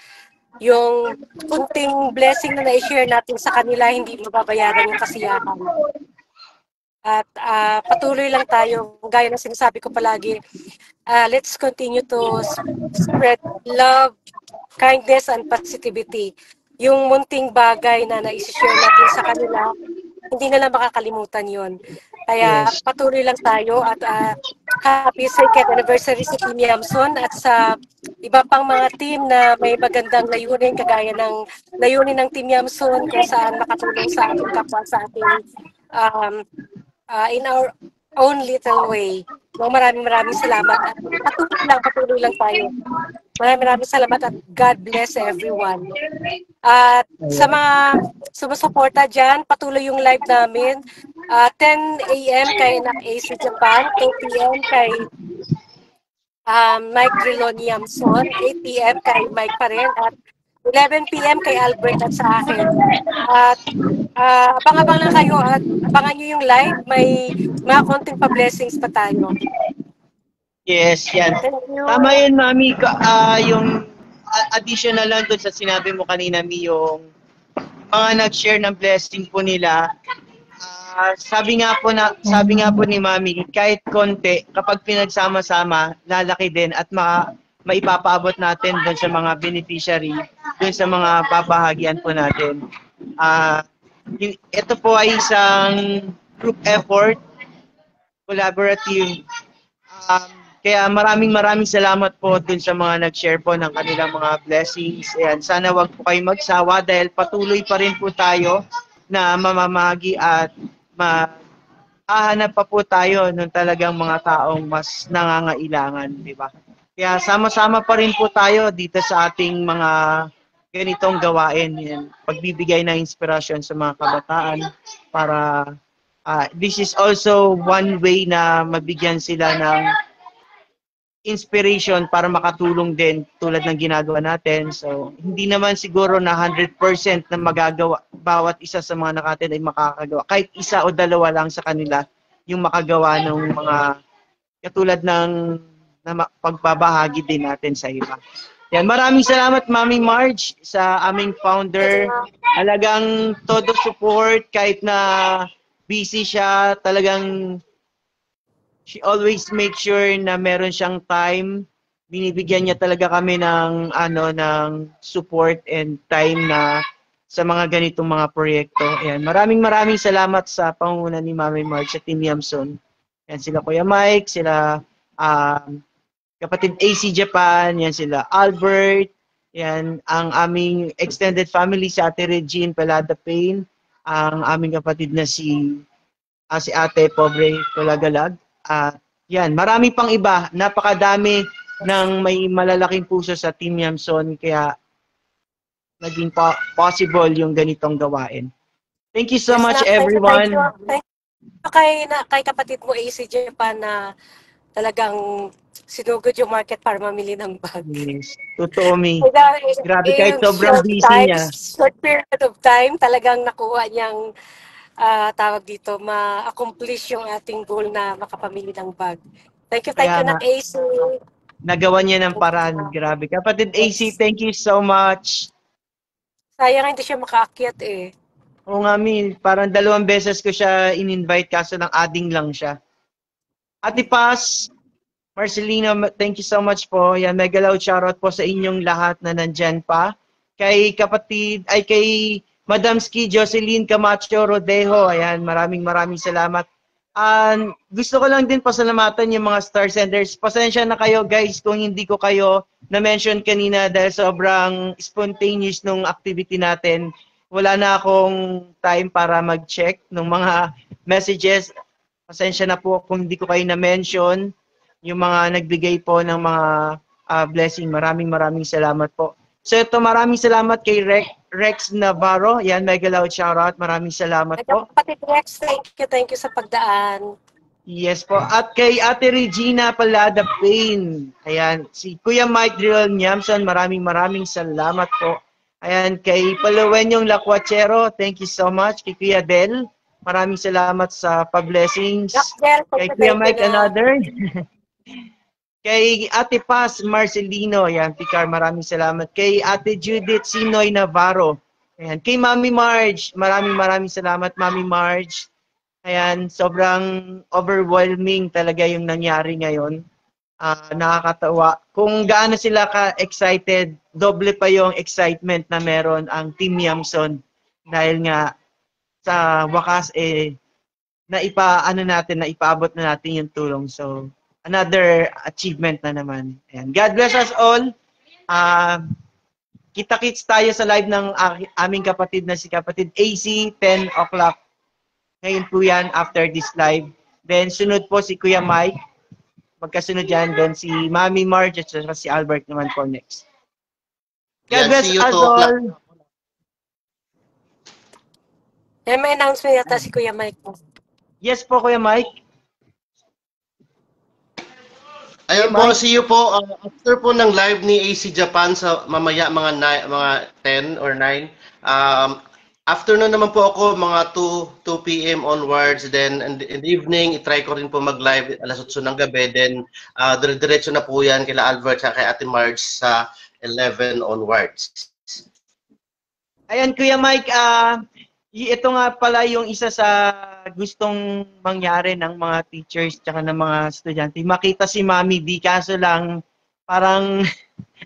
Yung kunting blessing na na-share natin sa kanila, hindi mababayaran yung kasiyahan. At patuloy lang tayo, gaya ng sinasabi ko palagi, let's continue to spread love, kindness, and positivity. Yung munting bagay na na-share natin sa kanila, hindi nila makakalimutan yon. Kaya patuloy lang tayo at happy 2nd anniversary sa Team Yamson at sa iba pang mga team na may magandang layunin kagaya ng layunin ng Team Yamson kung saan makatulong sa ating kapwa, sa ating in our own little way. Maraming salamat at patuloy lang tayo. Maraming salamat at God bless everyone. At sa mga sumusuporta dyan, patuloy yung live namin. 10 a.m. kay Nak AC Japan, 2 p.m. kay Mike Drilon Yamson, 8 p.m. kay Mike pa rin, at 11 p.m. kay Albert at sa akin. At abang-abang lang kayo at abangan nyo yung live. May mga konting pa-blessings pa tayo. Yes, yan. Tama yun, Mami. Yung additional lang doon sa sinabi mo kanina, Mi, yung mga nag-share ng blessing po nila. Sabi nga po ni Mami, kahit konti, kapag pinagsama-sama, lalaki din at maipapaabot natin doon sa mga beneficiary, doon sa mga babahagian po natin. Ito po ay isang group effort, collaborative. Kaya maraming salamat po dun sa mga nag-share po ng kanilang mga blessings. Ayan, sana wag po kayo magsawa dahil patuloy pa rin po tayo na mamamagi at hahanap pa po tayo ng talagang mga taong mas nangangailangan, di ba? Kaya sama-sama pa rin po tayo dito sa ating mga ganitong gawain. Yan, pagbibigay ng inspirasyon sa mga kabataan para this is also one way na mabigyan sila ng inspiration para makatulong din tulad ng ginagawa natin. So, hindi naman siguro na 100% na magagawa, bawat isa sa mga nakatin ay makakagawa. Kahit isa o dalawa lang sa kanila yung makagawa ng mga katulad ng pagbabahagi din natin sa iba. Yan, maraming salamat Mami Marge sa aming founder. Talagang todo support kahit na busy siya, talagang she always make sure na meron siyang time. Binibigyan niya talaga kami ng support and time na sa mga ganitong mga proyekto. Ayan, maraming salamat sa pangunguna ni Mami Marge at Team Yamson. Yan sila Kuya Mike, sila kapatid AC Japan, yan sila Albert, yan ang aming extended family si Ate Regine Palyada Payne, ang aming kapatid na si Ate Pobre Tulagalag. Yan, marami pang iba, napakadami ng may malalaking puso sa Team Yamson, kaya naging possible yung ganitong gawain. Thank you so much, everyone. Thank you kay kapatid mo AC Japan na talagang sinugod yung market para mamili ng bag. Yes, totoo, Mi. Grabe, kahit sobrang busy niya. Short period of time, talagang nakuha niyang tawag dito, ma-accomplish yung ating goal na makapamili ng bag. Thank you na AC. Nagawa niya ng paraan. Grabe. Kapatid AC, thank you so much. Sayang hindi siya makaakyat eh. Oo nga, Mi. Parang 2 beses ko siya in-invite kaso ng adding lang siya. Ate Paz, Marcelino, thank you so much po. Yan, mega loud shoutout po sa inyong lahat na nandyan pa. kay kay Madam Ski Jocelyn Camacho Rodejo. Ayan, maraming salamat. Gusto ko lang din pasalamatan yung mga star senders. Pasensya na kayo guys kung hindi ko kayo na-mention kanina dahil sobrang spontaneous nung activity natin. Wala na akong time para mag-check ng mga messages. Pasensya na po kung hindi ko kayo na-mention. Yung mga nagbigay po ng mga blessing. Maraming salamat po. So ito, maraming salamat kay Rex Navarro. Yan, mega loud shoutout. Maraming salamat po. Kapatid Rex, thank you sa pagdaan. Yes po. At kay Ate Regina Palada Payne. Ayan, si Kuya Mike Drill Nyamson, maraming salamat po. Ayan, kay Palawenyong Lacuachero, thank you so much. Kay Kuya Del, maraming salamat sa pa-blessings. Kay Kuya Mike another. Kay Ate Paz Marcelino, ayan, Picar, maraming salamat. Kay Ate Judith Sinoy Navarro. Ayan, kay Mami Marge, maraming salamat, Mami Marge. Ayan, sobrang overwhelming talaga yung nangyari ngayon. Nakakatawa. Kung gaano sila ka-excited, doble pa yung excitement na meron ang Team Yamson. Dahil nga, sa wakas, naipaabot na natin yung tulong. So, another achievement na naman. Ayan. God bless us all. Kita-kits tayo sa live ng aming kapatid na si kapatid AC, 10 o'clock. Ngayon po yan, after this live. Then, sunod po si Kuya Mike. Magkasunod yan. Then, si Mami Marge at si Albert naman po next. God bless us all. May announcement yata si Kuya Mike. Yes po, Kuya Mike. Ayun po, see you po. After po ng live ni AC Japan sa mamaya mga 10 or 9. Afternoon naman po ako mga 2 p.m. onwards. Then in the evening, itry ko rin po mag-live alas 8 ng gabi. Then dire-diretso na po yan kila Albert at kay Ate Marge sa 11 onwards. Ayan, Kuya Mike, ito nga pala yung isa sa gustong mangyari ng mga teachers tsaka ng mga estudyante. Makita si Mami D, kaso lang parang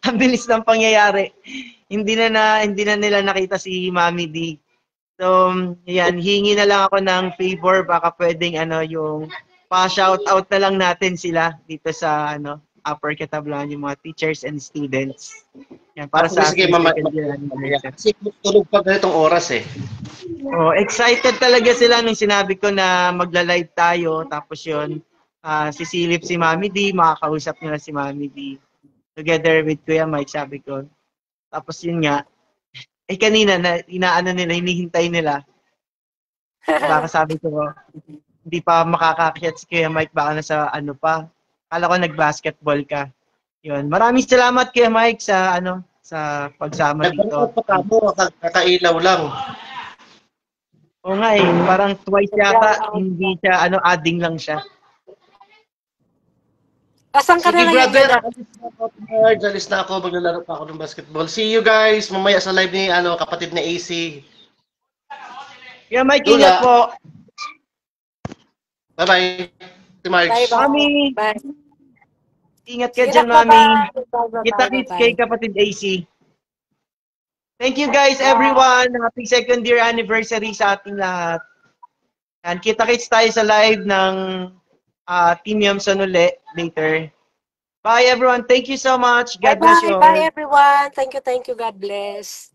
ang bilis ng pangyayari. Hindi na nila nakita si Mami D. So, yan, hingi na lang ako ng favor, baka pwedeng yung pa-shoutout na lang natin sila dito sa Upper Catablan, yung mga teachers and students. Yan, para sa sige, mamaya. Kasi tulog pa ganitong oras eh. Oh, excited talaga sila nung sinabi ko na magla-live tayo. Tapos yun, sisilip si Mami D, makakausap nila si Mami D. Together with Kuya Mike, sabi ko. Tapos yun nga, kanina, hinihintay nila. Baka sabi ko, hindi pa makakakyat si Kuya Mike, baka nasa pa. Kala ko nag-basketball ka. Yun. Maraming salamat Kuya Mike sa sa pagsama dito. Kakailaw lang. Oo nga parang twice yata, hindi siya, adding lang siya. Asan ka na lang? Brother, alis na ako, maglalaro pa ako ng basketball. See you guys, mamaya sa live ni, kapatid na AC. Yeah, Mike, ingat po. Bye-bye. Si Marge. Bye, Mami. Bye. Ingat ka dyan, Mami. Kita-kits kay kapatid AC. Thank you guys, everyone. Happy second year anniversary sa ating lahat. And kita-kits tayo sa live ng Team Yamson ulit later. Bye everyone. Thank you so much. God bless you all. Bye everyone. Thank you. God bless.